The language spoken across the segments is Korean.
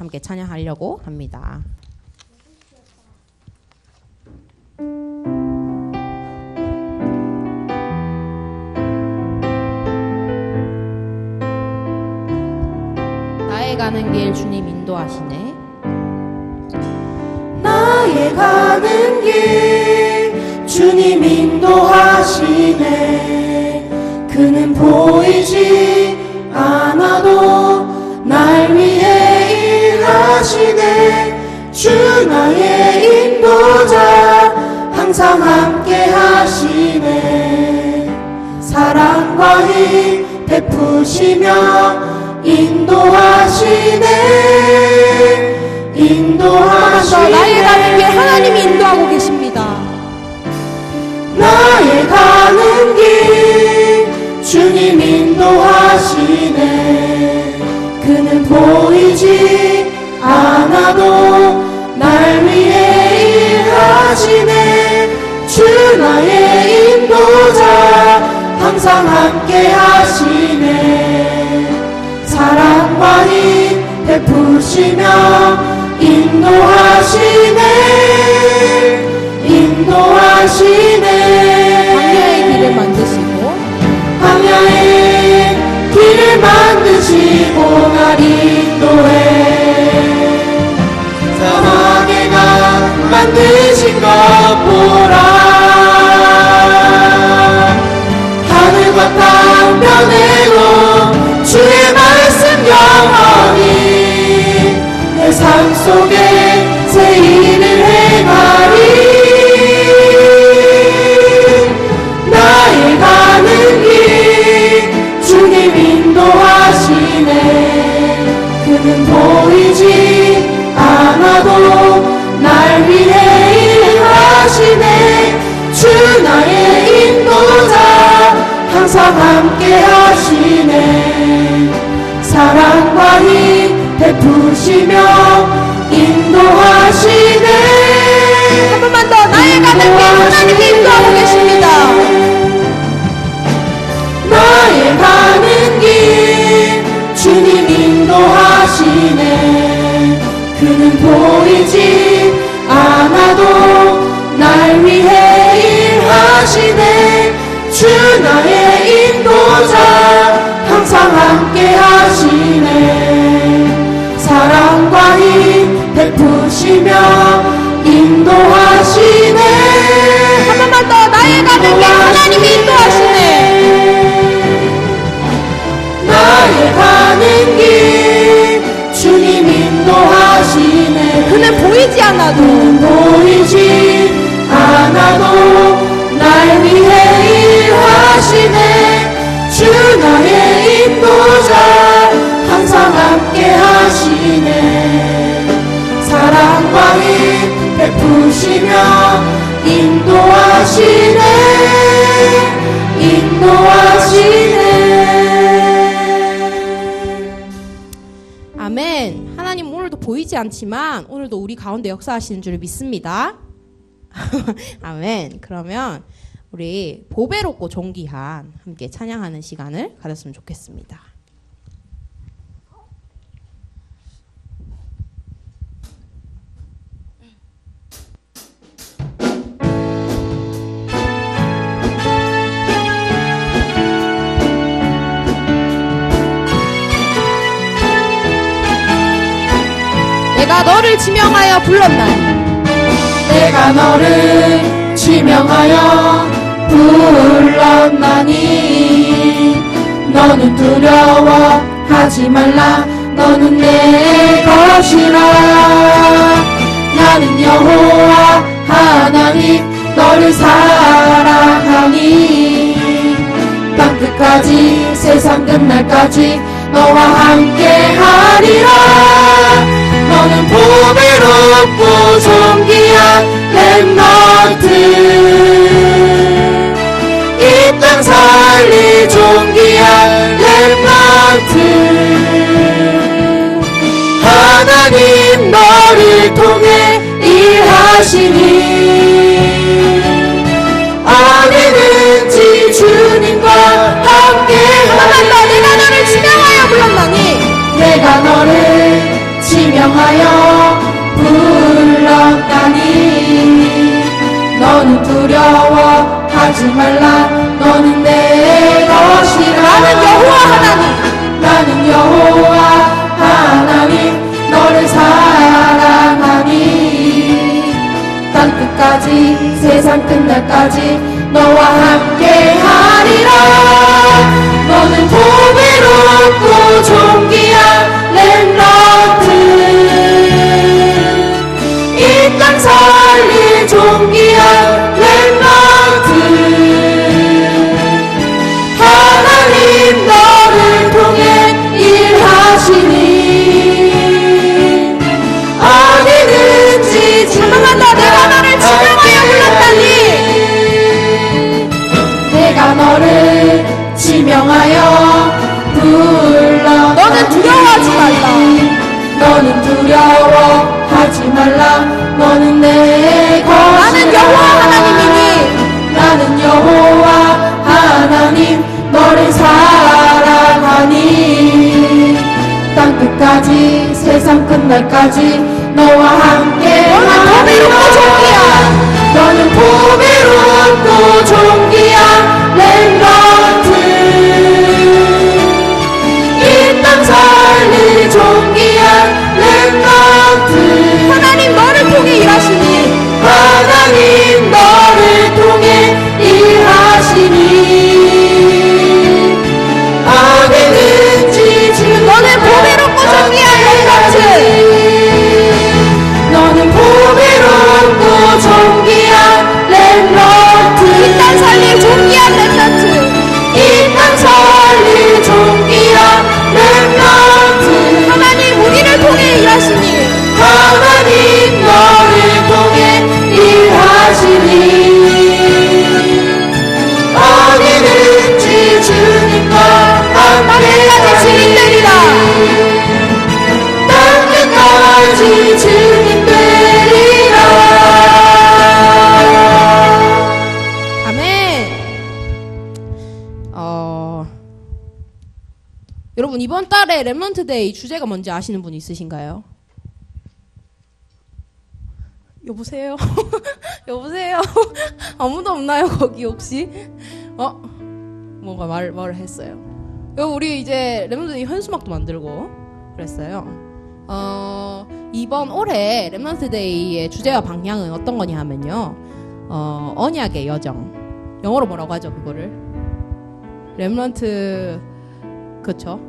함께 찬양하려고 합니다. 나의 가는 길 주님 인도하시네. 나의 가는 길 주님 인도하시네. 그는 보이지 않아도 날 위해 일하시네. 주 나의 인도자 항상 함께 하시네. 사랑과 힘 베푸시며 인도하시네. 인도하시네. 나의 가는 길 하나님이 인도하고 계십니다. 나의 가는 길 주님 인도하시네. 그는 보이지 않아도 날 위해 일하시네. 주 나의 인도자 항상 함께 하시네. 사랑과 힘 베푸시며 인도하시네. 인도하시네. 광야의 길을 만드시고 광야의 길을 만드시고 날 인도해. 사막에가 만드신 것 보라. 하늘과 땅 변해도 주의 말씀 영원히 내 삶 속에 새 일을 행하리. 나의 가는 길 주님 인도하시네. 그는 보이지 않아도 날 위해 일하시네. 주 나의 인도자 항상 함께 하시네. 사랑과 힘 베푸시며 인도하시네. 한 번만 더. 나의 가는 길 하나님이 인도하고 계십니다. 나의 가는 길 주님 인도하시네. 그는 보이지 않아도 날 위해 일하시네. 주 나의 인도자 항상 함께 하시네. 사랑과 힘 베푸시며 인도하시네. 한 번만 더. 나의 가는 길 하나님이 인도하시네. 나의 가는 길 주님 인도하시네. 그는 보이지 않아도 보이지 않아도 날 위해 일하시네. 주 나의 인도자 항상 함께 하시네. 사랑과 힘 베푸시며 인도하시네. 인도하시네. 아멘. 하나님 오늘도 보이지 않지만 오늘도 우리 가운데 역사하시는 줄을 믿습니다. 아멘. 그러면 우리 보배롭고 존귀한 함께 찬양하는 시간을 가졌으면 좋겠습니다. 내가 너를 지명하여 불렀나니. 내가 너를 지명하여 불렀나니. 너는 두려워하지 말라. 너는 내 것이라. 나는 여호와 하나님 너를 사랑하니. 땅끝까지 세상 끝날까지 너와 함께하리라. 너는 보배롭고 존귀한 렘넌트. 이 땅 살리 존귀한 렘넌트. 하나님 너를 통해 일하시니. 어디든지 주님과 함께하리. 내가 너를 지명하여 불렀나니. 내가 너를 지명 지명하여 불렀다니 너는 두려워하지 말라 너는 내 것이라 나는 여호와 하나님 너를 사랑하니 땅 끝까지 세상 끝날까지 너와 함께 하리라 너는 보배롭고 존귀한 렘넌트 이 땅 살릴 존귀한 렘넌트 하나님 너를 통해 일하시니 어디든지 지명한다 내가 너를 지명하여 불렀다니 내가 너를 지명하여 불렀다니 너는 두려워하지 말라 너는 두려워하지 말라 너는 내 것이라 나는 여호와 하나님이니 나는 여호와 하나님 너를 사랑하니 땅 끝까지 세상 끝날까지 너와 함께 너는 보배롭고 존귀한 너는 보배롭고 존귀한 렘넌트 이 땅 살릴 존귀한 렘넌트 하나님 너를 통해 일하시니 하나님 너를 통해 일하시니 어디든지 지금 너는 보배롭고 존귀한 렘넌트 너는 보배롭고 존귀한 렘넌트 이 땅 살릴 존귀한 렘넌트 이 땅 살릴 존귀한 렘넌트 하나님 우리를 통해 일하시니 하나님 너를 통해 일하시니 어디든지 주님과 함께하지 주님 땅 끝까지 주님 되리라 아멘. 여러분 이번 달에 렘넌트 데이 주제가 뭔지 아시는 분 있으신가요? 여보세요? 여보세요? 아무도 없나요 거기 혹시? 뭔가 말을 했어요. 우리 이제 렘넌트 데이 현수막도 만들고 그랬어요. 이번 올해 렘넌트 데이의 주제와 방향은 어떤 거냐 하면요. 언약의 여정. 영어로 뭐라고 하죠 그거를? 렘넌트 그쵸?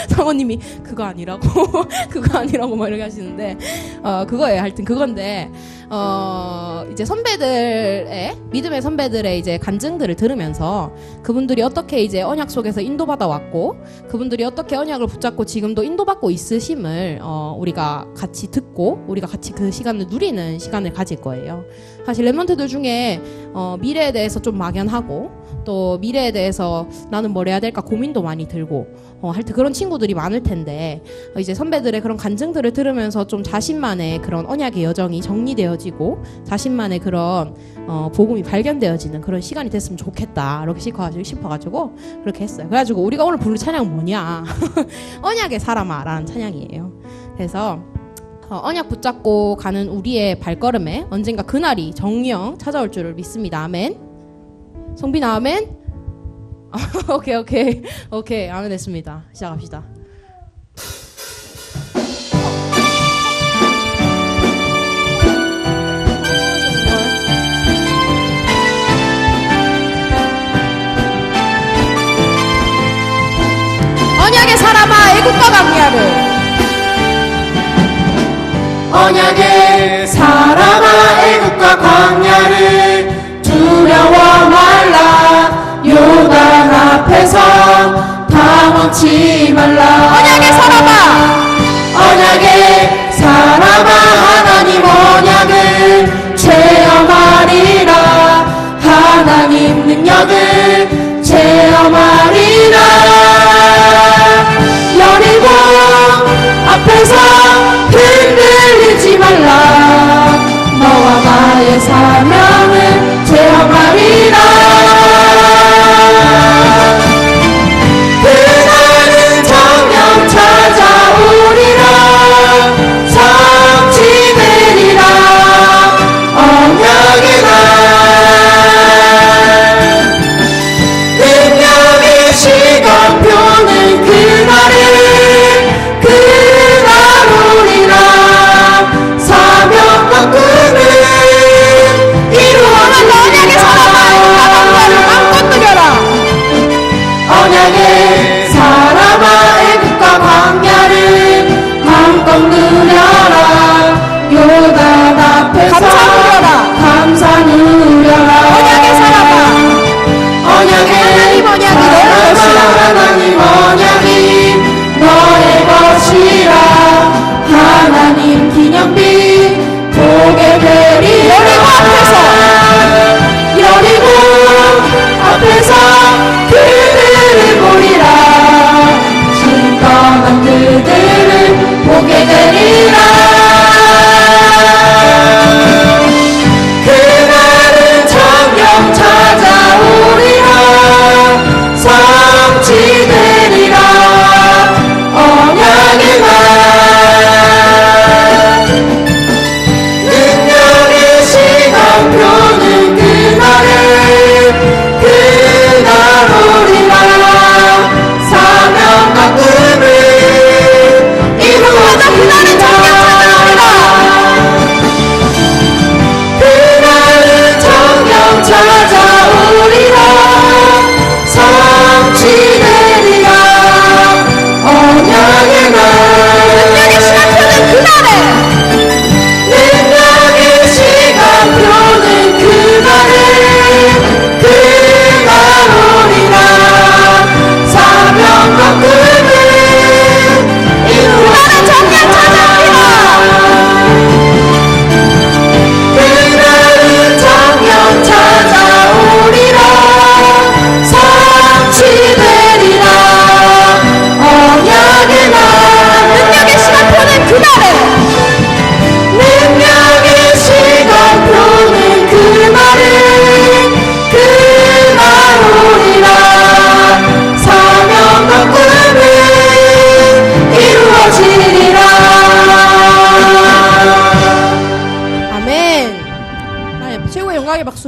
사모님이 그거 아니라고 그거 아니라고 막 이렇게 하시는데 그거예요. 하여튼 그건데 이제 선배들의 믿음의 선배들의 이제 간증들을 들으면서 그분들이 어떻게 이제 언약 속에서 인도받아 왔고 그분들이 어떻게 언약을 붙잡고 지금도 인도받고 있으심을 우리가 같이 듣고 우리가 같이 그 시간을 누리는 시간을 가질 거예요. 사실 렘넌트들 중에 미래에 대해서 좀 막연하고 또 미래에 대해서 나는 뭘 해야 될까 고민도 많이 들고 하여튼 그런 친구들이 많을 텐데 이제 선배들의 그런 간증들을 들으면서 좀 자신만의 그런 언약의 여정이 정리되어지고 자신만의 그런 복음이 발견되어지는 그런 시간이 됐으면 좋겠다 이렇게 싶어가지고 그렇게 했어요. 그래가지고 우리가 오늘 부를 찬양은 뭐냐 언약의 사람아 라는 찬양이에요. 그래서 언약 붙잡고 가는 우리의 발걸음에 언젠가 그날이 정령 찾아올 줄을 믿습니다. 아멘. 성빈아 아멘. 오케이 아멘 됐습니다. 시작합시다. 언약의 사람아 애국과 강야를 언약의 사람아 애국과 광야를 두려워 말라 요단 앞에서 당황치 말라 언약의 사람아 언약의 사람아 하나님 언약을 체험하리라 하나님 능력을 체험하리라 여리고 앞에서 흔들리지 말라 너와 나의 사명을 체험하리라 그날은 정녕 찾아오리라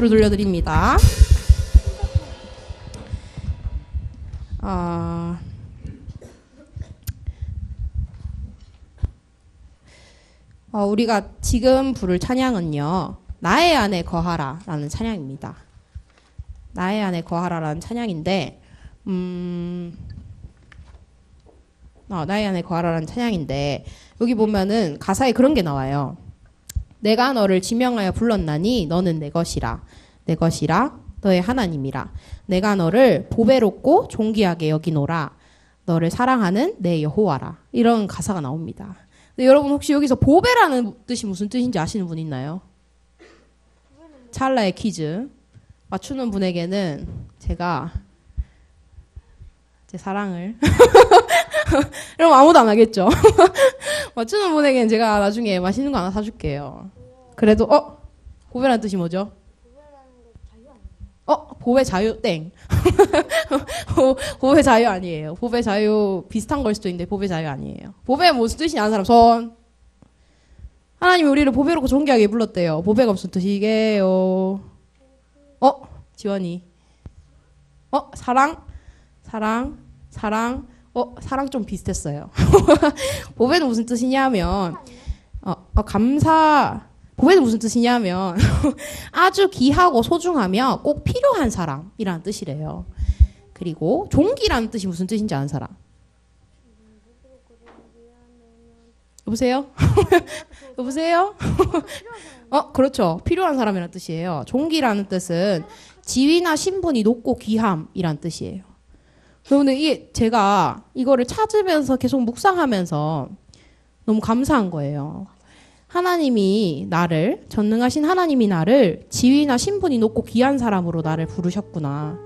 박수를 돌려드립니다. 우리가 지금 부를 찬양은요, 나의 안에 거하라 라는 찬양입니다. 나의 안에 거하라 라는 찬양인데, 나의 안에 거하라 라는 찬양인데, 여기 보면은 가사에 그런 게 나와요. 내가 너를 지명하여 불렀나니 너는 내 것이라. 내 것이라 너의 하나님이라. 내가 너를 보배롭고 존귀하게 여기노라. 너를 사랑하는 내 여호와라. 이런 가사가 나옵니다. 근데 여러분 혹시 여기서 보배라는 뜻이 무슨 뜻인지 아시는 분 있나요? 찰나의 퀴즈. 맞추는 분에게는 제가 제 사랑을 여러분 아무도 안 하겠죠? 맞추는 분에게는 제가 나중에 맛있는 거 하나 사줄게요. 그래도 보배라는 뜻이 뭐죠? 보배 자유 땡. 보배 자유 아니에요. 보배 자유 비슷한 걸 수도 있는데 보배 자유 아니에요. 보배 무슨 뜻이 아는 사람 손. 하나님이 우리를 보배롭고 존귀하게 불렀대요. 보배가 무슨 뜻이게요? 지원이. 사랑. 사랑 좀 비슷했어요. 보배는 무슨 뜻이냐면, 감사. 보배는 무슨 뜻이냐면, 아주 귀하고 소중하며 꼭 필요한 사람이라는 뜻이래요. 그리고 종기라는 뜻이 무슨 뜻인지 아는 사람? 여보세요? 여보세요? 그렇죠. 필요한 사람이라는 뜻이에요. 종기라는 뜻은 지위나 신분이 높고 귀함이라는 뜻이에요. 그런데 제가 이거를 찾으면서 계속 묵상하면서 너무 감사한 거예요. 하나님이 나를, 전능하신 하나님이 나를 지위나 신분이 높고 귀한 사람으로 나를 부르셨구나.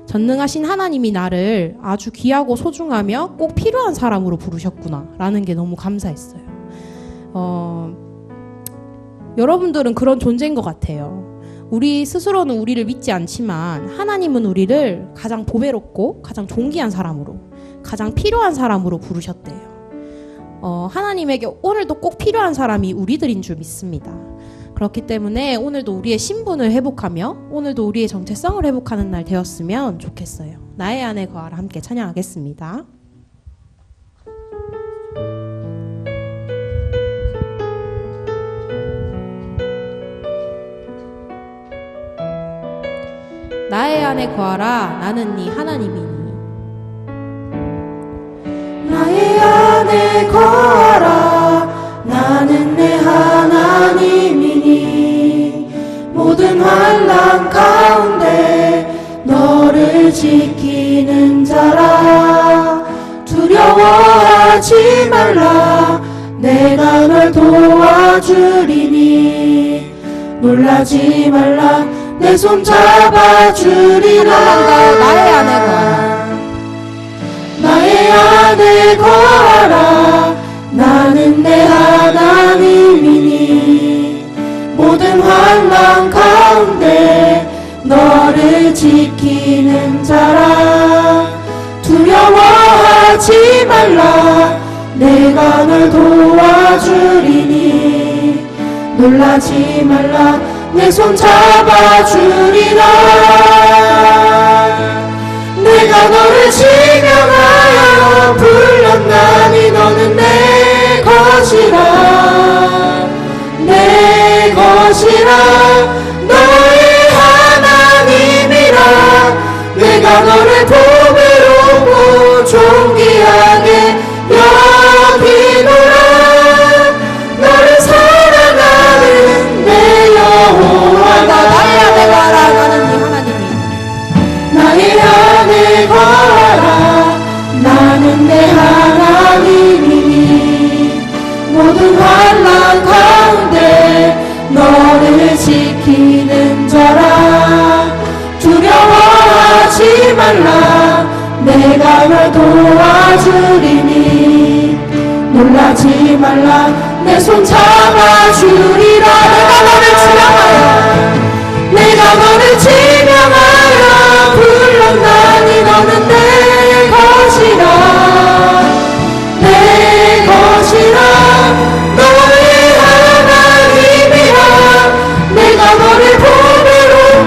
전능하신 하나님이 나를 아주 귀하고 소중하며 꼭 필요한 사람으로 부르셨구나. 라는 게 너무 감사했어요. 여러분들은 그런 존재인 것 같아요. 우리 스스로는 우리를 믿지 않지만 하나님은 우리를 가장 보배롭고 가장 존귀한 사람으로, 가장 필요한 사람으로 부르셨대요. 하나님에게 오늘도 꼭 필요한 사람이 우리들인 줄 믿습니다. 그렇기 때문에 오늘도 우리의 신분을 회복하며 오늘도 우리의 정체성을 회복하는 날 되었으면 좋겠어요. 나의 안에 거하라 함께 찬양하겠습니다. 나의 안에 거하라 나는 네 하나님이니. 나의 안에 거하라 나는 내 하나님이니. 모든 환난 가운데 너를 지키는 자라. 두려워하지 말라 내가 널 도와주리니. 놀라지 말라 내 손 잡아주리라. 나의 안에 거하라 나의 안에 거하라 나는 내 하나님이니. 모든 환난 가운데 너를 지키는 자라. 두려워하지 말라 내가 널 도와주리니. 놀라지 말라 내 손 잡아주리라. 내가 너를 지명하여 불렀나니 너는 내 것이라. 내 것이라 너의 하나님이라. 내가 너를 보배롭고 존귀하게 여기노라. 너를 사랑하는 내 여호와가. 나의 안에 거하라 나는 네 하나님이니. 나의 안에 거하라 나는 내 하나님이니. 모든 환난 가운데 너를 지키는 자라. 두려워하지 말라 내가 널 도와주리니. 놀라지 말라 내 손 잡아주리라. 내가 너를 지명하여 불렀나니 너는 내 것이라. 내 것이라 너의 하나님이라. 내가 너를 보배롭고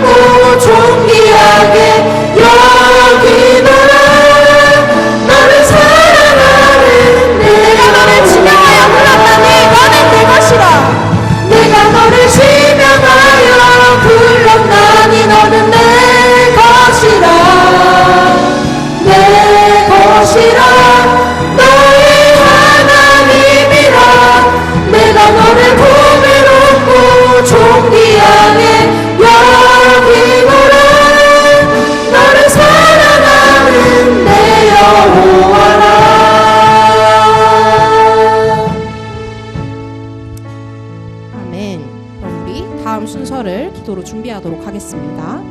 순서를 기도로 준비하도록 하겠습니다.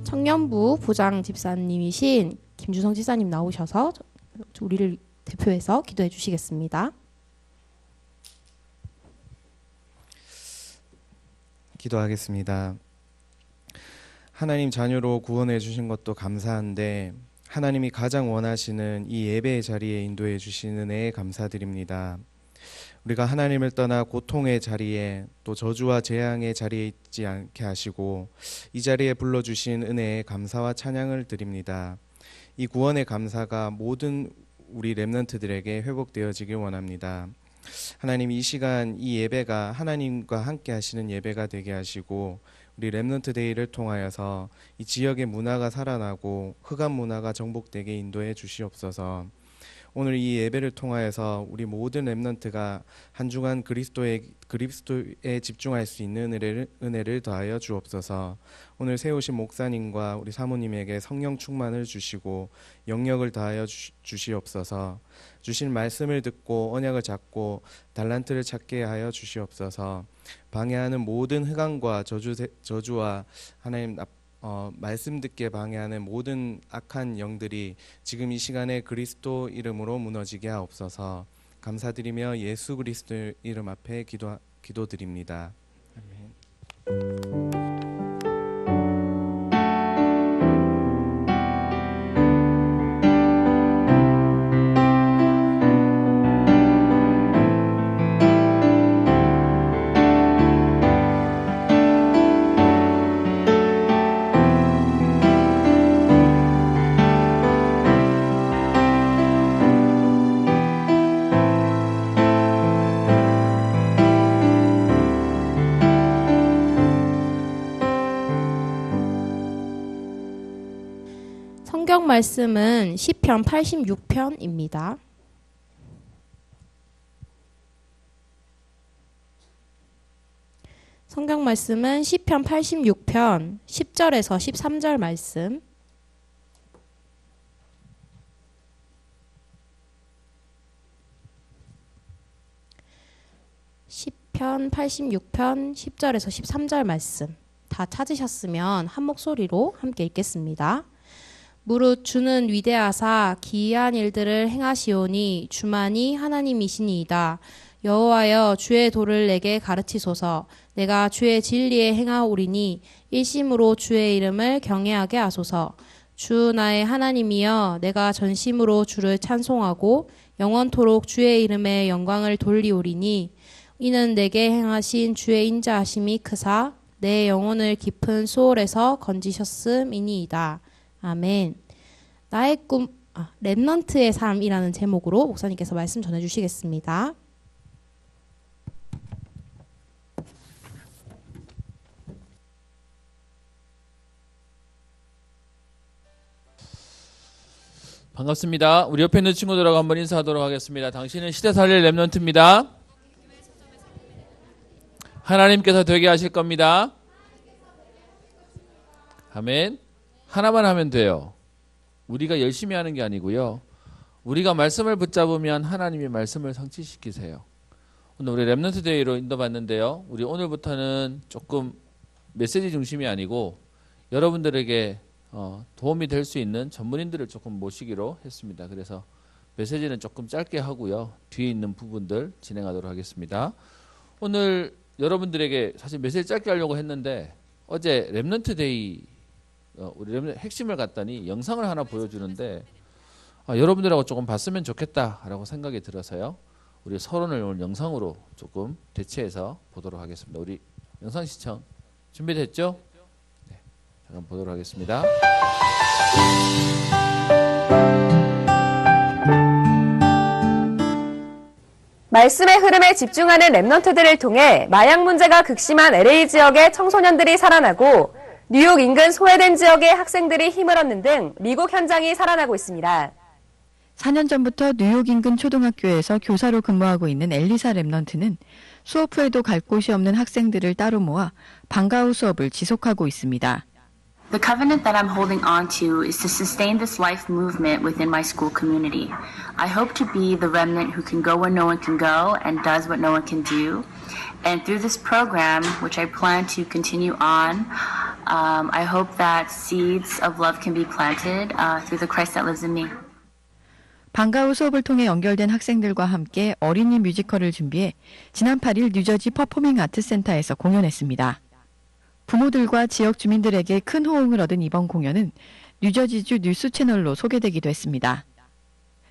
청년부 부장 집사님이신 김주성 집사님 나오셔서 우리를 대표해서 기도해 주시겠습니다. 기도하겠습니다. 하나님 자녀로 구원해 주신 것도 감사한데 하나님이 가장 원하시는 이 예배의 자리에 인도해 주신 은혜에 감사드립니다. 우리가 하나님을 떠나 고통의 자리에 또 저주와 재앙의 자리에 있지 않게 하시고 이 자리에 불러주신 은혜에 감사와 찬양을 드립니다. 이 구원의 감사가 모든 우리 렘넌트들에게 회복되어지길 원합니다. 하나님 이 시간 이 예배가 하나님과 함께 하시는 예배가 되게 하시고 우리 렘넌트 데이를 통하여서 이 지역의 문화가 살아나고 흑암 문화가 정복되게 인도해 주시옵소서. 오늘 이 예배를 통하여서 우리 모든 렘넌트가 한 주간 그리스도에 집중할 수 있는 은혜를 더하여 주옵소서. 오늘 세우신 목사님과 우리 사모님에게 성령 충만을 주시고 영력을 더하여 주시옵소서. 주신 말씀을 듣고 언약을 잡고 달란트를 찾게 하여 주시옵소서. 방해하는 모든 흑암과 저주와 하나님 말씀 듣게 방해하는 모든 악한 영들이 지금 이 시간에 그리스도 이름으로 무너지게 하옵소서. 감사드리며 예수 그리스도 이름 앞에 기도드립니다. 아멘. 성경 말씀은 시편 86편입니다. 성경 말씀은 시편 86편 10절에서 13절 말씀. 시편 86편 10절에서 13절 말씀 다 찾으셨으면 한 목소리로 함께 읽겠습니다. 무릇 주는 위대하사 기이한 일들을 행하시오니 주만이 하나님이시니이다. 여호와여 주의 도를 내게 가르치소서. 내가 주의 진리에 행하오리니 일심으로 주의 이름을 경외하게 하소서. 주 나의 하나님이여 내가 전심으로 주를 찬송하고 영원토록 주의 이름에 영광을 돌리오리니 이는 내게 행하신 주의 인자하심이 크사 내 영혼을 깊은 수월에서 건지셨음이니이다. 아멘. 나의 꿈, 렘넌트의 삶이라는 제목으로 목사님께서 말씀 전해주시겠습니다. 반갑습니다. 우리 옆에 있는 친구들하고 한번 인사하도록 하겠습니다. 당신은 시대 살릴 렘넌트입니다. 하나님께서 되게 하실 겁니다. 아멘. 하나만 하면 돼요. 우리가 열심히 하는 게 아니고요. 우리가 말씀을 붙잡으면 하나님이 말씀을 성취시키세요. 오늘 우리 렘넌트 데이로 인도받는데요. 우리 오늘부터는 조금 메시지 중심이 아니고 여러분들에게 도움이 될 수 있는 전문인들을 조금 모시기로 했습니다. 그래서 메시지는 조금 짧게 하고요. 뒤에 있는 부분들 진행하도록 하겠습니다. 오늘 여러분들에게 사실 메시지 짧게 하려고 했는데 어제 렘넌트 데이 우리 핵심을 갔더니 영상을 하나 보여주는데 여러분들하고 조금 봤으면 좋겠다라고 생각이 들어서요. 우리 서론을 오늘 영상으로 조금 대체해서 보도록 하겠습니다. 우리 영상 시청 준비됐죠? 네, 잠깐 보도록 하겠습니다. 말씀의 흐름에 집중하는 랩넌트들을 통해 마약 문제가 극심한 LA 지역의 청소년들이 살아나고 뉴욕 인근 소외된 지역의 학생들이 힘을 얻는 등 미국 현장이 살아나고 있습니다. 4년 전부터 뉴욕 인근 초등학교에서 교사로 근무하고 있는 엘리사 랩넌트는 수업 후에도 갈 곳이 없는 학생들을 따로 모아 방과후 수업을 지속하고 있습니다. The covenant that I'm holding on to is to sustain this life movement within my school community. I hope to be the remnant who can go where no one can go and does what no one can do. And through this program, which I plan to continue on, I hope that seeds of love can be planted through the Christ that lives in me. 방과후 수업을 통해 연결된 학생들과 함께 어린이 뮤지컬을 준비해 지난 8일 뉴저지 퍼포밍 아트 센터에서 공연했습니다. 부모들과 지역 주민들에게 큰 호응을 얻은 이번 공연은 뉴저지주 뉴스 채널로 소개되기도 했습니다.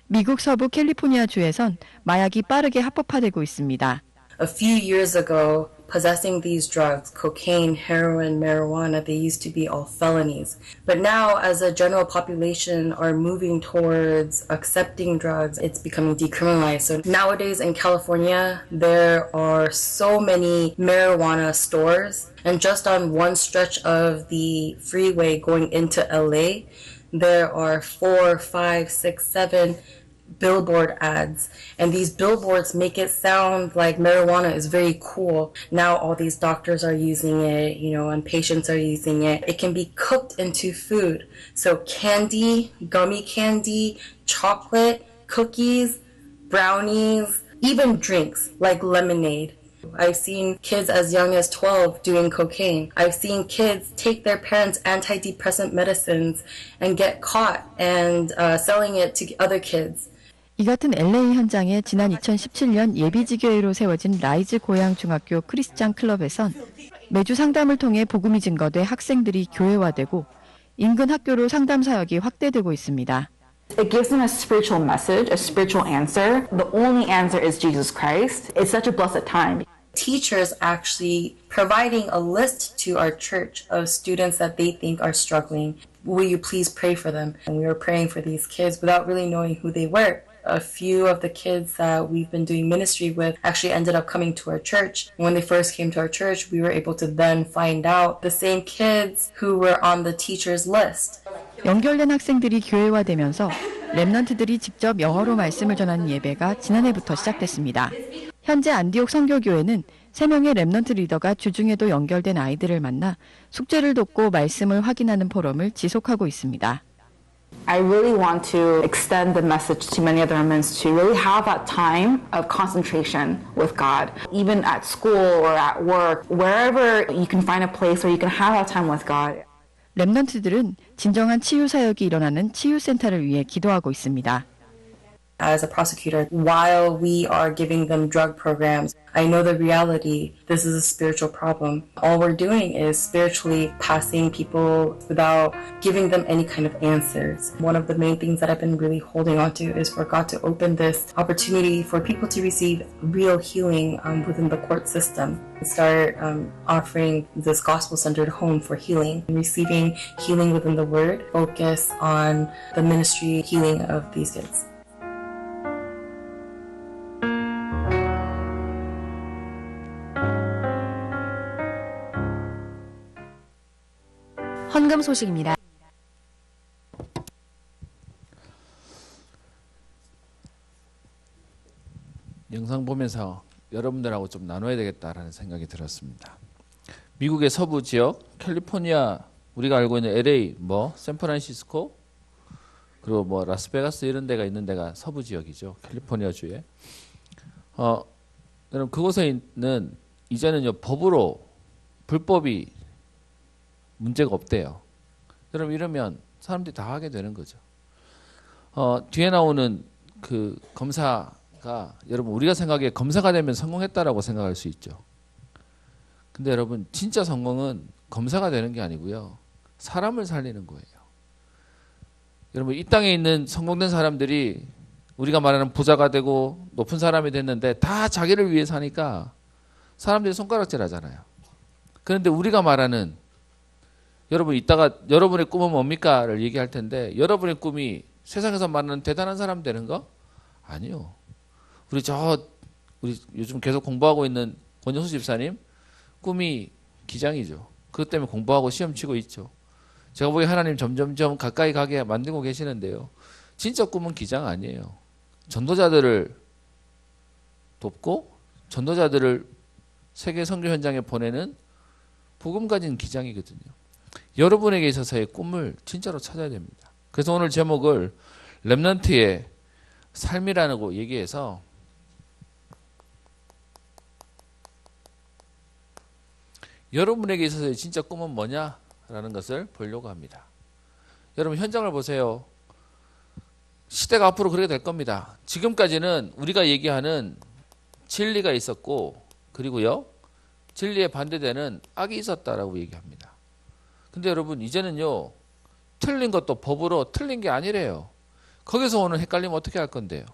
미국 서부 캘리포니아주에선 마약이 빠르게 합법화되고 있습니다. A few years ago, possessing these drugs, cocaine, heroin, marijuana, they used to be all felonies. But now, as a general population are moving towards accepting drugs, it's becoming decriminalized. So nowadays in California, there are so many marijuana stores. And just on one stretch of the freeway going into LA, there are 4, 5, 6, 7 billboard ads, and these billboards make it sound like marijuana is very cool. Now all these doctors are using it, and patients are using it. It can be cooked into food. So candy, gummy candy, chocolate, cookies, brownies, even drinks like lemonade. I've seen kids as young as 12 doing cocaine. I've seen kids take their parents' antidepressant medicines and get caught and selling it to other kids. 이 같은 LA 현장에 지난 2017년 예비지교회로 세워진 라이즈 고양중학교 크리스찬 클럽에선 매주 상담을 통해 복음이 증거돼 학생들이 교회화되고 인근 학교로 상담 사역이 확대되고 있습니다. It gives them a spiritual message, a spiritual answer. The only answer is Jesus Christ. It's such a blessed time. Teachers actually providing a list to our church of students that they think are struggling. Will you please pray for them? And we were praying for these kids without really knowing who they were. A few of the kids that we've been doing ministry with actually ended up coming to our church. When they first came to our church, we were able to then find out the same kids who were on the teacher's list. 연결된 학생들이 교회화되면서 랩넌트들이 직접 영어로 말씀을 전하는 예배가 지난해부터 시작됐습니다. 현재 안디옥 선교교회는 3명의 랩넌트 리더가 주중에도 연결된 아이들을 만나 숙제를 돕고 말씀을 확인하는 포럼을 지속하고 있습니다. I really want to extend the message to many other remnants to really have that time of concentration with God. Even at school or at work, wherever you can find a place where you can have that time with God. 랩넌트들은 진정한 치유 사역이 일어나는 치유센터를 위해 기도하고 있습니다. As a prosecutor, while we are giving them drug programs, I know the reality, this is a spiritual problem. All we're doing is spiritually passing people without giving them any kind of answers. One of the main things that I've been really holding on to is for God to open this opportunity for people to receive real healing within the court system. Start offering this gospel-centered home for healing, receiving healing within the Word, focus on the ministry healing of these kids. 헌금 소식입니다. 영상 보면서 여러분들하고 좀 나눠야 되겠다라는 생각이 들었습니다. 미국의 서부 지역, 캘리포니아, 우리가 알고 있는 LA, 샌프란시스코, 그리고 라스베가스 이런 데가 있는 데가 서부 지역이죠. 캘리포니아 주에. 여러분 그곳에 있는 이제는요 법으로 불법이 문제가 없대요. 여러분 이러면 사람들이 다 하게 되는 거죠. 뒤에 나오는 그 검사가 여러분 우리가 생각에 검사가 되면 성공했다라고 생각할 수 있죠. 근데 여러분 진짜 성공은 검사가 되는 게 아니고요. 사람을 살리는 거예요. 여러분 이 땅에 있는 성공된 사람들이 우리가 말하는 부자가 되고 높은 사람이 됐는데 다 자기를 위해 사니까 사람들이 손가락질 하잖아요. 그런데 우리가 말하는 여러분 이따가 여러분의 꿈은 뭡니까?를 얘기할 텐데 여러분의 꿈이 세상에서 말하는 대단한 사람 되는 거? 아니요. 우리 요즘 계속 공부하고 있는 권영수 집사님 꿈이 기장이죠. 그것 때문에 공부하고 시험 치고 있죠. 제가 보기에 하나님 점점점 가까이 가게 만들고 계시는데요. 진짜 꿈은 기장 아니에요. 전도자들을 돕고 전도자들을 세계 선교 현장에 보내는 복음 가진 기장이거든요. 여러분에게 있어서의 꿈을 진짜로 찾아야 됩니다. 그래서 오늘 제목을 렘넌트의 삶이라고 얘기해서 여러분에게 있어서의 진짜 꿈은 뭐냐라는 것을 보려고 합니다. 여러분 현장을 보세요. 시대가 앞으로 그렇게 될 겁니다. 지금까지는 우리가 얘기하는 진리가 있었고 그리고요 진리에 반대되는 악이 있었다라고 얘기합니다. 근데 여러분 이제는요 틀린 것도 법으로 틀린 게 아니래요. 거기서 오는 헷갈리면 어떻게 할 건데요?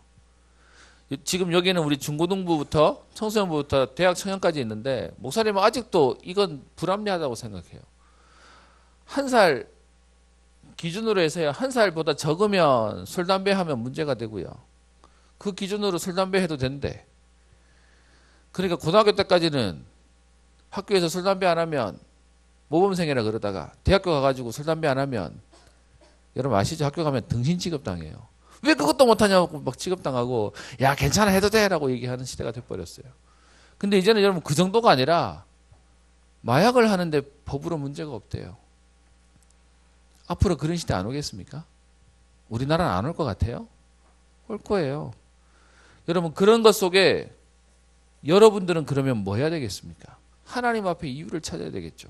지금 여기는 우리 중고등부부터 청소년부부터 대학 청년까지 있는데 목사님은 아직도 이건 불합리하다고 생각해요. 1살 기준으로 해서요 1살보다 적으면 술 담배 하면 문제가 되고요. 그 기준으로 술 담배 해도 된대. 그러니까 고등학교 때까지는 학교에서 술 담배 안 하면 모범생이라 그러다가 대학교 가가지고 술 담배 안 하면 여러분 아시죠? 학교 가면 등신 취급당해요. 왜 그것도 못하냐고 막 취급당하고 야 괜찮아 해도 돼 라고 얘기하는 시대가 돼버렸어요. 근데 이제는 여러분 그 정도가 아니라 마약을 하는데 법으로 문제가 없대요. 앞으로 그런 시대 안 오겠습니까? 우리나라는 안 올 것 같아요? 올 거예요. 여러분 그런 것 속에 여러분들은 그러면 뭐 해야 되겠습니까? 하나님 앞에 이유를 찾아야 되겠죠.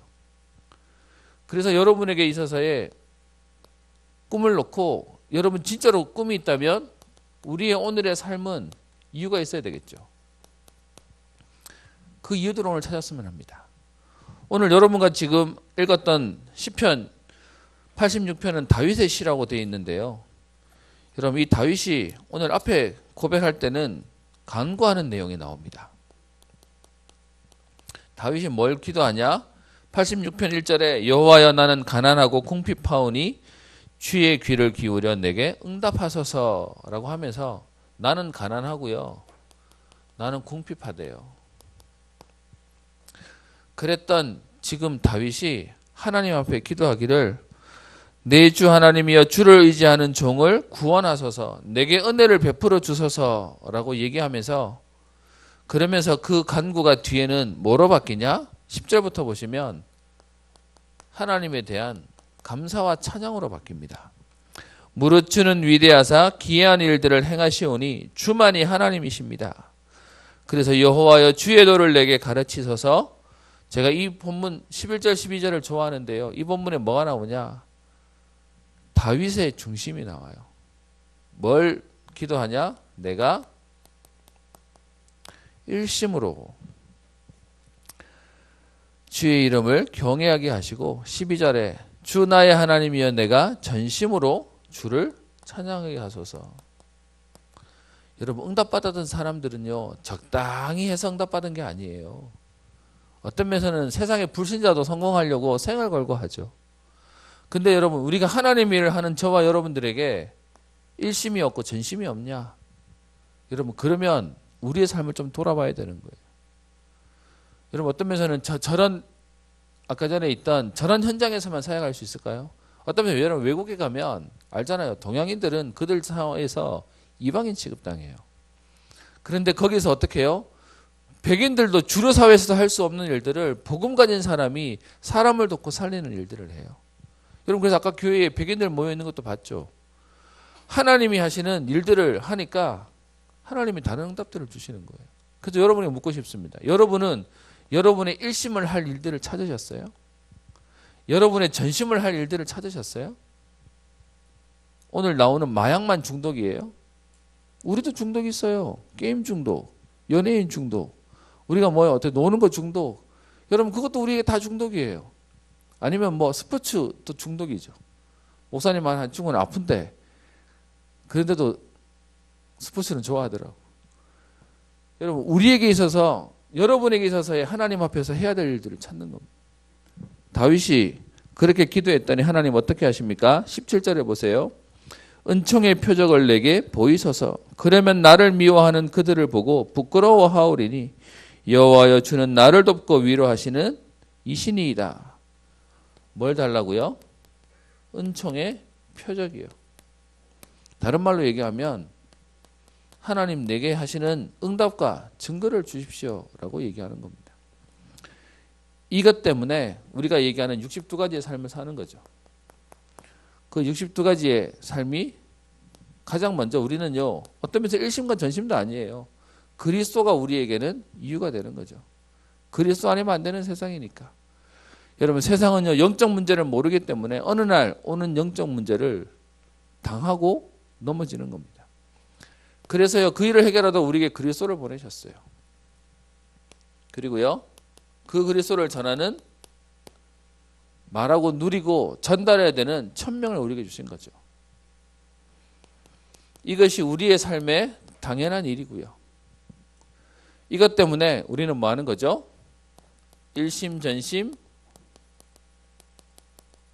그래서 여러분에게 있어서의 꿈을 놓고 여러분 진짜로 꿈이 있다면 우리의 오늘의 삶은 이유가 있어야 되겠죠. 그 이유들을 오늘 찾았으면 합니다. 오늘 여러분과 지금 읽었던 시편 86편은 다윗의 시라고 되어 있는데요. 여러분 이 다윗이 오늘 앞에 고백할 때는 간구하는 내용이 나옵니다. 다윗이 뭘 기도하냐? 86편 1절에 여호와여 나는 가난하고 궁핍하오니 주의 귀를 기울여 내게 응답하소서라고 하면서 나는 가난하고요. 나는 궁핍하대요. 그랬던 지금 다윗이 하나님 앞에 기도하기를 내 주 하나님이여 주를 의지하는 종을 구원하소서 내게 은혜를 베풀어 주소서라고 얘기하면서 그러면서 그 간구가 뒤에는 뭐로 바뀌냐? 10절부터 보시면 하나님에 대한 감사와 찬양으로 바뀝니다. 무릇 주는 위대하사 기이한 일들을 행하시오니 주만이 하나님이십니다. 그래서 여호와여 주의 도를 내게 가르치소서. 제가 이 본문 11절 12절을 좋아하는데요. 이 본문에 뭐가 나오냐? 다윗의 중심이 나와요. 뭘 기도하냐? 내가 일심으로 주의 이름을 경외하게 하시고 12절에 주 나의 하나님이여 내가 전심으로 주를 찬양하게 하소서. 여러분 응답받았던 사람들은요 적당히 해서 응답받은 게 아니에요. 어떤 면에서는 세상의 불신자도 성공하려고 생을 걸고 하죠. 근데 여러분 우리가 하나님 일을 하는 저와 여러분들에게 일심이 없고 전심이 없냐? 여러분 그러면 우리의 삶을 좀 돌아봐야 되는 거예요. 여러분 어떤 면에서는 저런 아까 전에 있던 저런 현장에서만 사역할 수 있을까요? 어떤 면에서 여러분 외국에 가면 알잖아요. 동양인들은 그들 사회에서 이방인 취급당해요. 그런데 거기서 어떻게 해요? 백인들도 주류 사회에서도 할 수 없는 일들을 복음 가진 사람이 사람을 돕고 살리는 일들을 해요. 여러분 그래서 아까 교회에 백인들 모여 있는 것도 봤죠. 하나님이 하시는 일들을 하니까 하나님이 다른 응답들을 주시는 거예요. 그래서 여러분에게 묻고 싶습니다. 여러분은 여러분의 일심을 할 일들을 찾으셨어요? 여러분의 전심을 할 일들을 찾으셨어요? 오늘 나오는 마약만 중독이에요? 우리도 중독이 있어요. 게임 중독, 연예인 중독, 우리가 뭐예요? 어떻게 노는 거 중독. 여러분 그것도 우리에게 다 중독이에요. 아니면 뭐 스포츠도 중독이죠. 목사님만 한 친구는 아픈데 그런데도 스포츠는 좋아하더라고. 여러분 우리에게 있어서 여러분에게 있어서의 하나님 앞에서 해야 될 일들을 찾는 겁니다. 다윗이 그렇게 기도했더니 하나님 어떻게 하십니까? 17절에 보세요. 은총의 표적을 내게 보이소서. 그러면 나를 미워하는 그들을 보고 부끄러워하오리니 여호와여 주는 나를 돕고 위로하시는 이신이이다. 뭘 달라고요? 은총의 표적이요. 다른 말로 얘기하면 하나님 내게 하시는 응답과 증거를 주십시오라고 얘기하는 겁니다. 이것 때문에 우리가 얘기하는 62가지의 삶을 사는 거죠. 그 62가지의 삶이 가장 먼저 우리는요, 어떤 면에서 일심과 전심도 아니에요. 그리스도가 우리에게는 이유가 되는 거죠. 그리스도 아니면 안 되는 세상이니까. 여러분 세상은요, 영적 문제를 모르기 때문에 어느 날 오는 영적 문제를 당하고 넘어지는 겁니다. 그래서요, 그 일을 해결하다 우리에게 그리스도를 보내셨어요. 그리고요, 그 그리스도를 전하는 말하고 누리고 전달해야 되는 천명을 우리에게 주신 거죠. 이것이 우리의 삶의 당연한 일이고요. 이것 때문에 우리는 뭐 하는 거죠? 일심 전심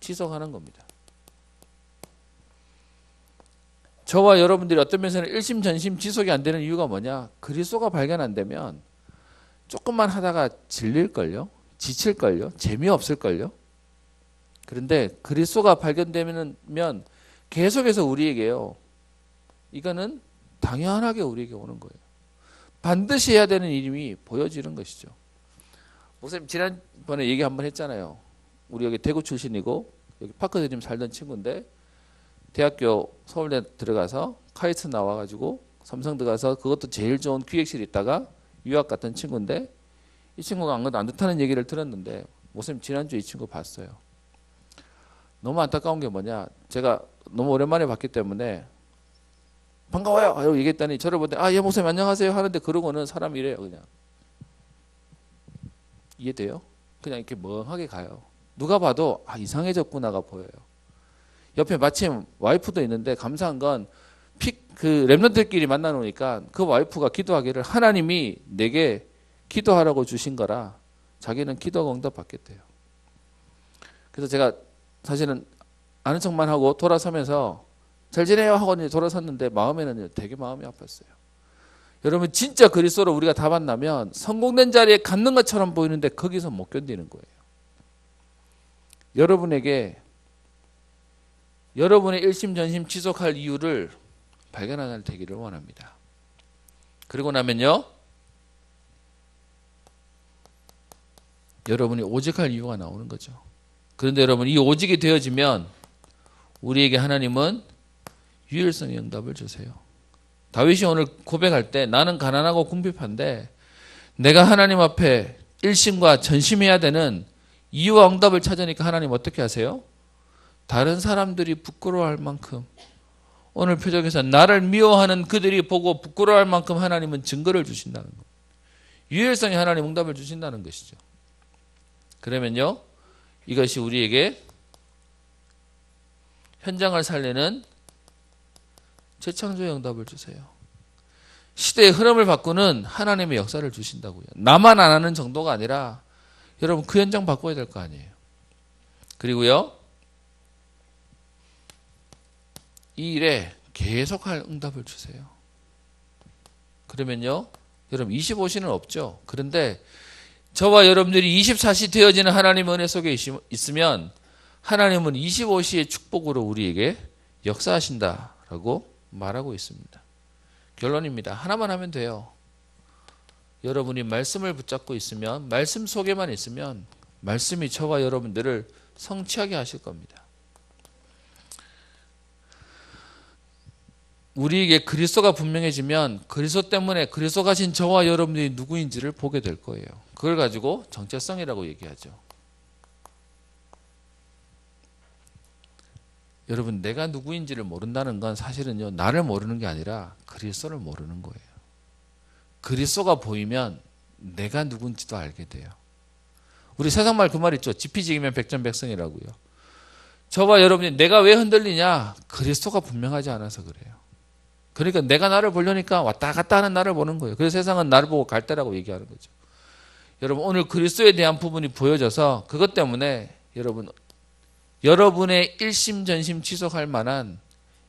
지속하는 겁니다. 저와 여러분들이 어떤 면에서는 일심 전심 지속이 안 되는 이유가 뭐냐? 그리스도가 발견 안 되면 조금만 하다가 질릴걸요? 지칠걸요? 재미없을걸요? 그런데 그리스도가 발견되면 계속해서 우리에게요, 이거는 당연하게 우리에게 오는 거예요. 반드시 해야 되는 일임이 보여지는 것이죠. 목사님 지난번에 얘기 한번 했잖아요. 우리 여기 대구 출신이고 여기 파크드림 살던 친구인데 대학교 서울대 들어가서 카이스트 나와가지고 삼성 들어가서 그것도 제일 좋은 기획실에 있다가 유학 갔던 친구인데 이 친구가 안 좋다는 얘기를 들었는데 목사님 지난주에 이 친구 봤어요. 너무 안타까운 게 뭐냐, 제가 너무 오랜만에 봤기 때문에 반가워요 라고 얘기했더니 저를 보더니 예 목사님 안녕하세요 하는데 그러고는 사람이 이래요. 그냥 이해돼요? 그냥 이렇게 멍하게 가요. 누가 봐도 이상해졌구나가 보여요. 옆에 마침 와이프도 있는데 감사한 건 그 랩런트끼리 만나 놓으니까 그 와이프가 기도하기를 하나님이 내게 기도하라고 주신 거라 자기는 기도가 응답받겠대요. 그래서 제가 사실은 아는 척만 하고 돌아서면서 잘 지내요 하고 돌아섰는데 마음에는 되게 마음이 아팠어요. 여러분 진짜 그리스도로 우리가 다 만나면 성공된 자리에 갖는 것처럼 보이는데 거기서 못 견디는 거예요. 여러분에게 여러분의 일심전심 지속할 이유를 발견하는 날 되기를 원합니다. 그리고 나면요, 여러분이 오직할 이유가 나오는 거죠. 그런데 여러분 이 오직이 되어지면 우리에게 하나님은 유일성의 응답을 주세요. 다윗이 오늘 고백할 때 나는 가난하고 궁핍한데 내가 하나님 앞에 일심과 전심해야 되는 이유와 응답을 찾으니까 하나님 어떻게 하세요? 다른 사람들이 부끄러워할 만큼, 오늘 표적에서 나를 미워하는 그들이 보고 부끄러워할 만큼 하나님은 증거를 주신다는 것. 유일성의 하나님 응답을 주신다는 것이죠. 그러면요, 이것이 우리에게 현장을 살리는 재창조의 응답을 주세요. 시대의 흐름을 바꾸는 하나님의 역사를 주신다고요. 나만 안 하는 정도가 아니라 여러분 그 현장 바꿔야 될 거 아니에요. 그리고요, 이 일에 계속할 응답을 주세요. 그러면요, 여러분 25시는 없죠. 그런데 저와 여러분들이 24시 되어지는 하나님의 은혜 속에 있으면 하나님은 25시의 축복으로 우리에게 역사하신다라고 말하고 있습니다. 결론입니다. 하나만 하면 돼요. 여러분이 말씀을 붙잡고 있으면, 말씀 속에만 있으면 말씀이 저와 여러분들을 성취하게 하실 겁니다. 우리에게 그리스도가 분명해지면 그리스도 때문에 그리스도 가신 저와 여러분들이 누구인지를 보게 될 거예요. 그걸 가지고 정체성이라고 얘기하죠. 여러분 내가 누구인지를 모른다는 건 사실은요, 나를 모르는 게 아니라 그리스도를 모르는 거예요. 그리스도가 보이면 내가 누군지도 알게 돼요. 우리 세상말 그 말 있죠. 지피지기면 백전백승이라고요. 저와 여러분이 내가 왜 흔들리냐? 그리스도가 분명하지 않아서 그래요. 그러니까 내가 나를 보려니까 왔다 갔다 하는 나를 보는 거예요. 그래서 세상은 나를 보고 갈대라고 얘기하는 거죠. 여러분 오늘 그리스도에 대한 부분이 보여져서 그것 때문에 여러분의 일심전심 지속할 만한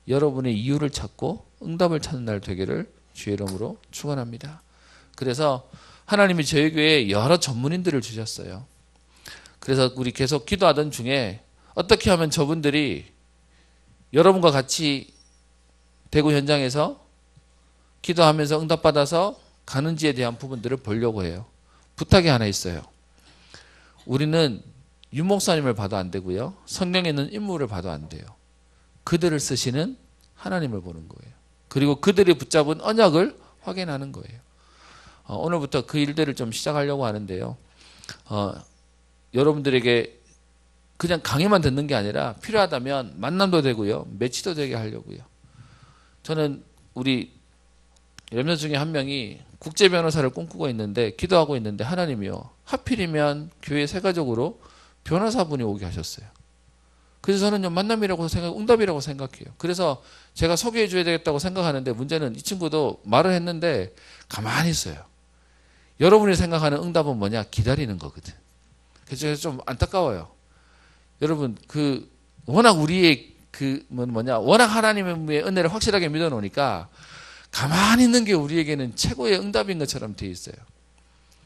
여러분의 이유를 찾고 응답을 찾는 날 되기를 주의 이름으로 축원합니다. 그래서 하나님이 저희 교회에 여러 전문인들을 주셨어요. 그래서 우리 계속 기도하던 중에 어떻게 하면 저분들이 여러분과 같이 대구 현장에서 기도하면서 응답받아서 가는지에 대한 부분들을 보려고 해요. 부탁이 하나 있어요. 우리는 윤 목사님을 봐도 안 되고요. 성경에 있는 인물을 봐도 안 돼요. 그들을 쓰시는 하나님을 보는 거예요. 그리고 그들이 붙잡은 언약을 확인하는 거예요. 오늘부터 그 일들을 좀 시작하려고 하는데요. 여러분들에게 그냥 강의만 듣는 게 아니라 필요하다면 만남도 되고요. 매치도 되게 하려고요. 저는 우리 렘넌트 중에 한 명이 국제 변호사를 꿈꾸고 있는데 기도하고 있는데 하나님이요. 하필이면 교회 세가족으로 변호사분이 오게 하셨어요. 그래서 저는 만남이라고 응답이라고 생각해요. 그래서 제가 소개해 줘야 되겠다고 생각하는데 문제는 이 친구도 말을 했는데 가만히 있어요. 여러분이 생각하는 응답은 뭐냐? 기다리는 거거든. 그래서 좀 안타까워요. 여러분 워낙 우리의 워낙 하나님의 은혜를 확실하게 믿어 놓으니까 가만히 있는 게 우리에게는 최고의 응답인 것처럼 돼 있어요.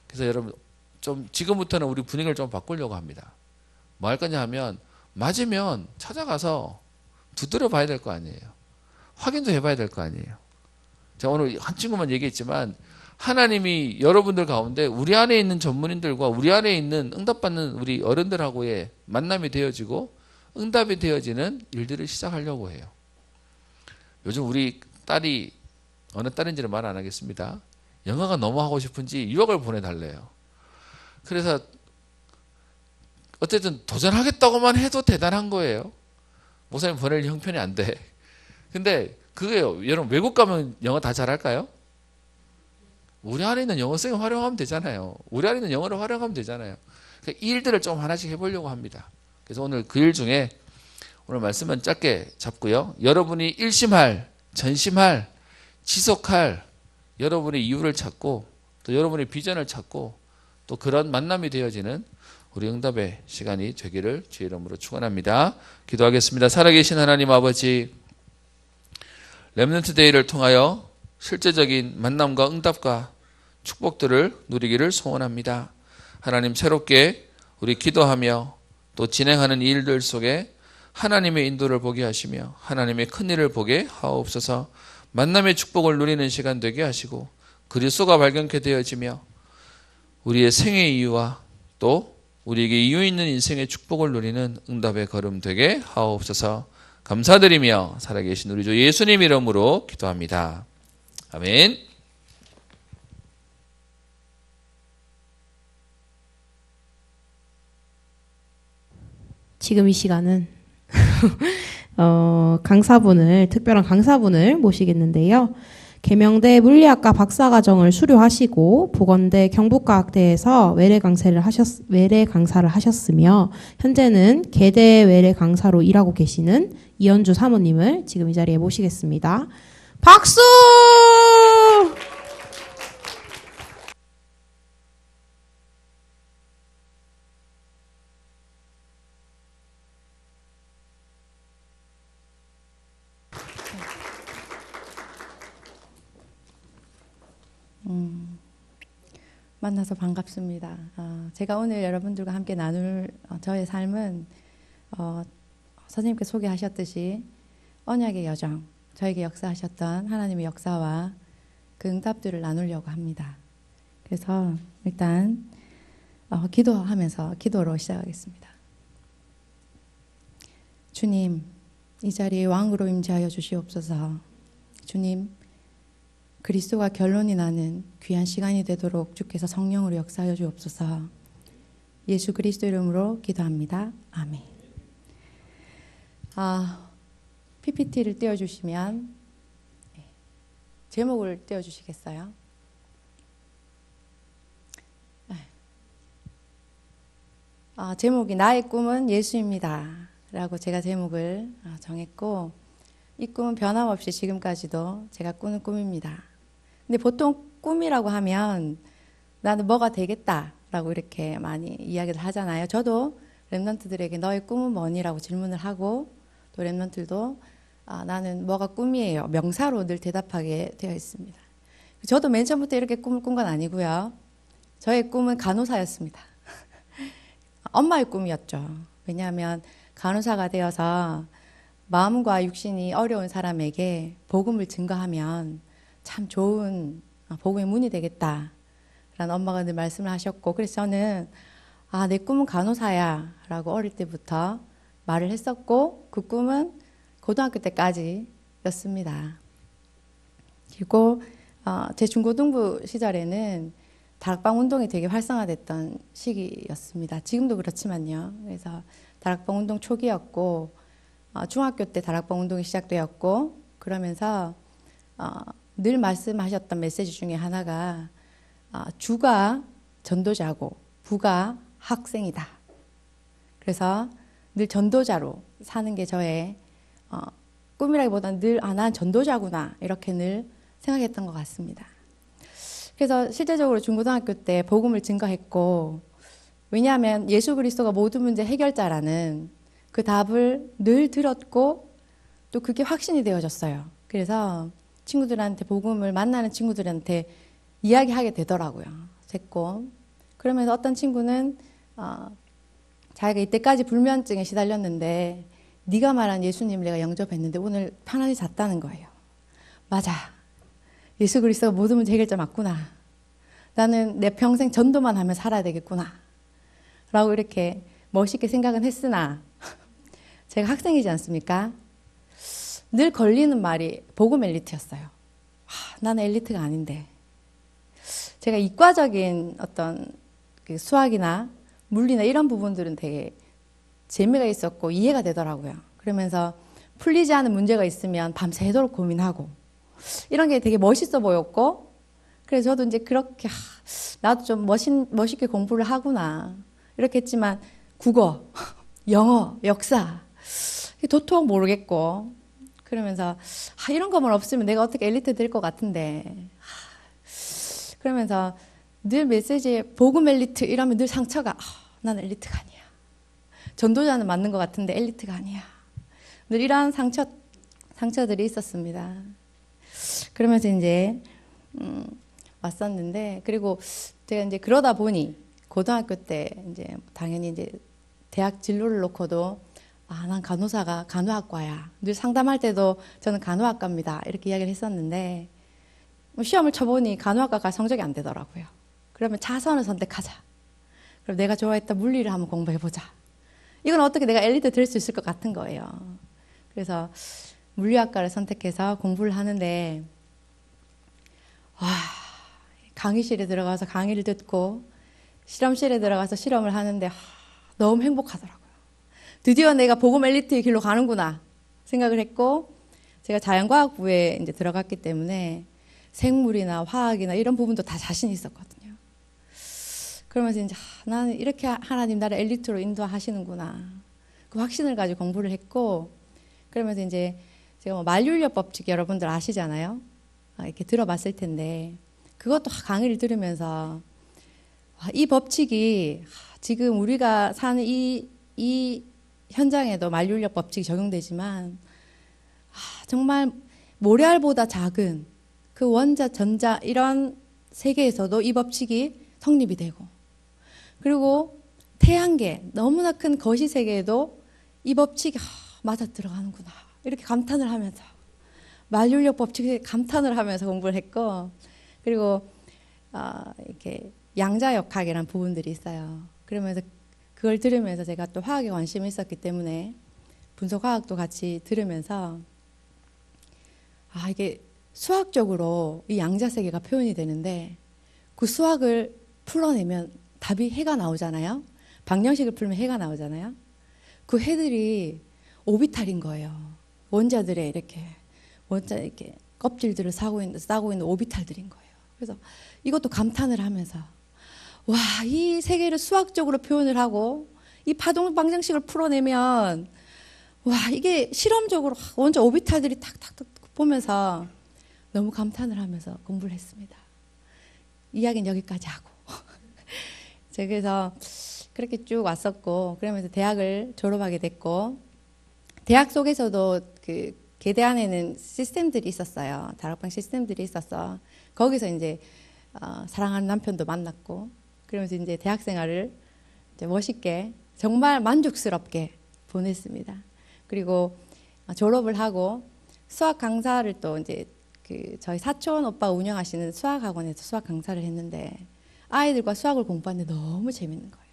그래서 여러분 좀 지금부터는 우리 분위기를 좀 바꾸려고 합니다. 뭐 할 거냐 하면 맞으면 찾아가서 두드려 봐야 될 거 아니에요. 확인도 해봐야 될 거 아니에요. 제가 오늘 한 친구만 얘기했지만 하나님이 여러분들 가운데 우리 안에 있는 전문인들과 우리 안에 있는 응답받는 우리 어른들하고의 만남이 되어지고 응답이 되어지는 일들을 시작하려고 해요. 요즘 우리 딸이 어느 딸인지는 말 안 하겠습니다. 영어가 너무 하고 싶은지 유학을 보내달래요. 그래서 어쨌든 도전하겠다고만 해도 대단한 거예요. 목사님 보낼 형편이 안 돼. 근데 그게요. 여러분 외국 가면 영어 다 잘할까요? 우리 안에 있는 영어성을 활용하면 되잖아요. 우리 안에 있는 영어를 활용하면 되잖아요. 그러니까 이 일들을 좀 하나씩 해보려고 합니다. 그래서 오늘 그 일 중에 오늘 말씀은 짧게 잡고요. 여러분이 일심할, 전심할, 지속할 여러분의 이유를 찾고 또 여러분의 비전을 찾고 또 그런 만남이 되어지는 우리 응답의 시간이 되기를 주의 이름으로 축원합니다. 기도하겠습니다. 살아계신 하나님 아버지, 렘넌트 데이를 통하여 실제적인 만남과 응답과 축복들을 누리기를 소원합니다. 하나님 새롭게 우리 기도하며 또 진행하는 일들 속에 하나님의 인도를 보게 하시며 하나님의 큰 일을 보게 하옵소서. 만남의 축복을 누리는 시간 되게 하시고 그리스도가 발견케 되어지며 우리의 생의 이유와 또 우리에게 이유 있는 인생의 축복을 누리는 응답의 걸음 되게 하옵소서. 감사드리며 살아계신 우리 주 예수님 이름으로 기도합니다. 아멘. 지금 이 시간은 특별한 강사분을 모시겠는데요. 계명대 물리학과 박사과정을 수료하시고 보건대 경북과학대에서 외래 강사를 하셨으며 현재는 계대 외래 강사로 일하고 계시는 이현주 사모님을 지금 이 자리에 모시겠습니다. 박수! 만나서 반갑습니다. 제가 오늘 여러분들과 함께 나눌 저의 삶은 선생님께 소개하셨듯이 언약의 여정, 저에게 역사하셨던 하나님의 역사와 그 응답들을 나누려고 합니다. 그래서 일단 기도로 시작하겠습니다. 주님, 이 자리에 왕으로 임재하여 주시옵소서. 주님, 그리스도가 결론이 나는 귀한 시간이 되도록 주께서 성령으로 역사하여 주옵소서. 예수 그리스도 이름으로 기도합니다. 아멘. PPT를 띄워주시면 제목을 띄워주시겠어요? 제목이 나의 꿈은 예수입니다. 라고 제가 제목을 정했고 이 꿈은 변함없이 지금까지도 제가 꾸는 꿈입니다. 근데 보통 꿈이라고 하면 나는 뭐가 되겠다라고 이렇게 많이 이야기를 하잖아요. 저도 랩런트들에게 너의 꿈은 뭐니라고 질문을 하고 또 랩런트들도 나는 뭐가 꿈이에요. 명사로 늘 대답하게 되어 있습니다. 저도 맨 처음부터 이렇게 꿈을 꾼 건 아니고요. 저의 꿈은 간호사였습니다. 엄마의 꿈이었죠. 왜냐하면 간호사가 되어서 마음과 육신이 어려운 사람에게 복음을 증거하면 참 좋은 복음의 문이 되겠다라는 엄마가 늘 말씀을 하셨고 그래서 저는 내 꿈은 간호사야 라고 어릴 때부터 말을 했었고 그 꿈은 고등학교 때까지였습니다. 그리고 제 중고등부 시절에는 다락방 운동이 되게 활성화됐던 시기였습니다. 지금도 그렇지만요. 그래서 다락방 운동 초기였고 중학교 때 다락방 운동이 시작되었고 그러면서 늘 말씀하셨던 메시지 중에 하나가 주가 전도자고 부가 학생이다. 그래서 늘 전도자로 사는 게 저의 꿈이라기보다는 늘 난 전도자구나 이렇게 늘 생각했던 것 같습니다. 그래서 실제적으로 중고등학교 때 복음을 증거했고 왜냐하면 예수 그리스도가 모든 문제 해결자라는 그 답을 늘 들었고 또 그게 확신이 되어졌어요. 그래서 친구들한테 복음을 만나는 친구들한테 이야기하게 되더라고요. 됐고 그러면서 어떤 친구는 자기가 이때까지 불면증에 시달렸는데 네가 말한 예수님을 내가 영접했는데 오늘 편안히 잤다는 거예요. 맞아. 예수 그리스도가 모든 문제 해결자 맞구나. 나는 내 평생 전도만 하며 살아야 되겠구나. 라고 이렇게 멋있게 생각은 했으나 제가 학생이지 않습니까? 늘 걸리는 말이 복음 엘리트였어요. 나는 엘리트가 아닌데. 제가 이과적인 어떤 수학이나 물리나 이런 부분들은 되게 재미가 있었고 이해가 되더라고요. 그러면서 풀리지 않은 문제가 있으면 밤새도록 고민하고 이런 게 되게 멋있어 보였고 그래서 저도 이제 그렇게 나도 좀 멋있게 공부를 하구나 이렇게 했지만 국어, 영어, 역사 도통 모르겠고 그러면서 이런 것만 없으면 내가 어떻게 엘리트 될 것 같은데 그러면서 늘 메시지에 복음 엘리트 이러면 늘 상처가 나는 엘리트가 아니야. 전도자는 맞는 것 같은데 엘리트가 아니야. 늘 이러한 상처들이 있었습니다. 그러면서 이제 왔었는데 그리고 제가 이제 그러다 보니 고등학교 때 이제 당연히 이제 대학 진로를 놓고도 난 간호학과야. 늘 상담할 때도 저는 간호학과입니다. 이렇게 이야기를 했었는데 시험을 쳐보니 간호학과가 성적이 안 되더라고요. 그러면 자선을 선택하자. 그럼 내가 좋아했던 물리를 한번 공부해보자. 이건 어떻게 내가 엘리트 될 수 있을 것 같은 거예요. 그래서 물리학과를 선택해서 공부를 하는데 강의실에 들어가서 강의를 듣고 실험실에 들어가서 실험을 하는데 너무 행복하더라고요. 드디어 내가 복음 엘리트의 길로 가는구나 생각을 했고 제가 자연과학부에 이제 들어갔기 때문에 생물이나 화학이나 이런 부분도 다 자신이 있었거든요. 그러면서 이제 나는 이렇게 하나님 나를 엘리트로 인도하시는구나. 그 확신을 가지고 공부를 했고 그러면서 이제 제가 만류인력 법칙 여러분들 아시잖아요. 이렇게 들어봤을 텐데 그것도 강의를 들으면서 이 법칙이 지금 우리가 사는 이 현장에도 만류인력 법칙이 적용되지만 정말 모래알보다 작은 그 원자, 전자 이런 세계에서도 이 법칙이 성립이 되고 그리고 태양계 너무나 큰 거시 세계에도 이 법칙이 맞아 들어가는구나 이렇게 감탄을 하면서 만류인력 법칙에 감탄을 하면서 공부를 했고 그리고 이렇게 양자역학이라는 부분들이 있어요. 그러면서 그걸 들으면서 제가 또 화학에 관심이 있었기 때문에 분석화학도 같이 들으면서 이게 수학적으로 이 양자세계가 표현이 되는데 그 수학을 풀어내면 답이 해가 나오잖아요. 방정식을 풀면 해가 나오잖아요. 그 해들이 오비탈인 거예요. 원자들의 이렇게 껍질들을 싸고 있는 오비탈들인 거예요. 그래서 이것도 감탄을 하면서 이 세계를 수학적으로 표현을 하고 이 파동 방정식을 풀어내면 와, 이게 실험적으로 원자 오비탈들이 탁탁탁 보면서 너무 감탄을 하면서 공부를 했습니다. 이야기는 여기까지 하고. 제가 그래서 그렇게 쭉 왔었고, 그러면서 대학을 졸업하게 됐고, 대학 속에서도 그 계대 안에는 시스템들이 있었어요. 다락방 시스템들이 있었어. 거기서 이제 사랑하는 남편도 만났고, 그러면서 이제 대학 생활을 이제 멋있게 정말 만족스럽게 보냈습니다. 그리고 졸업을 하고 수학 강사를 또 이제 그 저희 사촌 오빠가 운영하시는 수학 학원에서 수학 강사를 했는데 아이들과 수학을 공부하는데 너무 재밌는 거예요.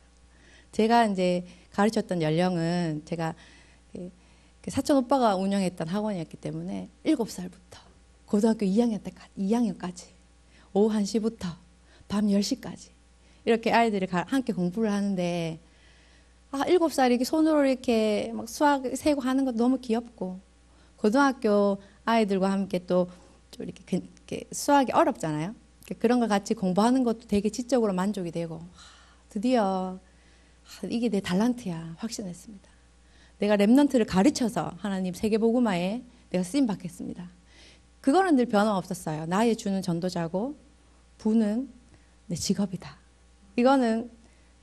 제가 이제 가르쳤던 연령은 제가 그 사촌 오빠가 운영했던 학원이었기 때문에 7살부터 고등학교 2학년까지 오후 1시부터 밤 10시까지 이렇게 아이들이 함께 공부를 하는데 7살이 이렇게 손으로 이렇게 막 수학 세고 하는 것도 너무 귀엽고 고등학교 아이들과 함께 또 이렇게 수학이 어렵잖아요. 그런 걸 같이 공부하는 것도 되게 지적으로 만족이 되고 드디어 이게 내 달란트야 확신했습니다. 내가 랩넌트를 가르쳐서 하나님 세계복음화에 내가 쓰임 받겠습니다. 그거는 늘 변함없었어요. 나의 주는 전도자고 부는 내 직업이다. 이거는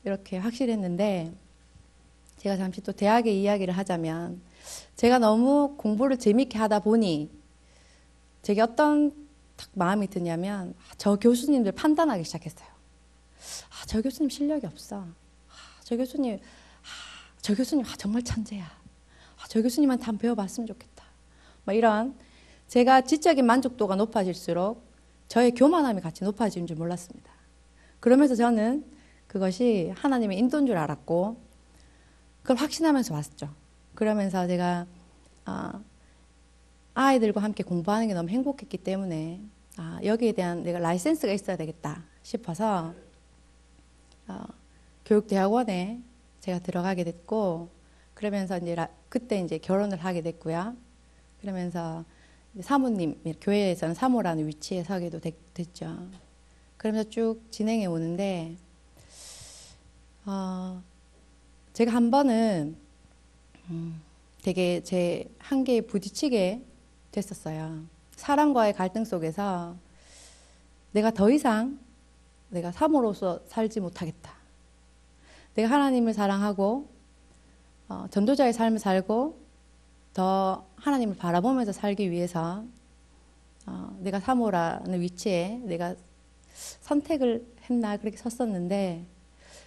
이렇게 확실했는데 제가 잠시 또 대학의 이야기를 하자면 제가 너무 공부를 재밌게 하다 보니 제게 어떤 마음이 드냐면 저 교수님들 판단하기 시작했어요. 저 교수님 실력이 없어. 저 교수님 정말 천재야. 저 교수님한테 한번 배워봤으면 좋겠다. 막 이런 제가 지적인 만족도가 높아질수록 저의 교만함이 같이 높아지는 줄 몰랐습니다. 그러면서 저는 그것이 하나님의 인도인 줄 알았고 그걸 확신하면서 왔죠. 그러면서 제가 아이들과 함께 공부하는 게 너무 행복했기 때문에 여기에 대한 내가 라이센스가 있어야 되겠다 싶어서 교육대학원에 제가 들어가게 됐고 그러면서 이제 그때 이제 결혼을 하게 됐고요. 그러면서 사모님 교회에서는 사모라는 위치에 서게도 됐죠. 그러면서 쭉 진행해 오는데 제가 한 번은 되게 제 한계에 부딪히게 됐었어요. 사람과의 갈등 속에서 내가 더 이상 내가 사모로서 살지 못하겠다. 내가 하나님을 사랑하고 전도자의 삶을 살고 더 하나님을 바라보면서 살기 위해서 내가 사모라는 위치에 내가 선택을 했나 그렇게 섰었는데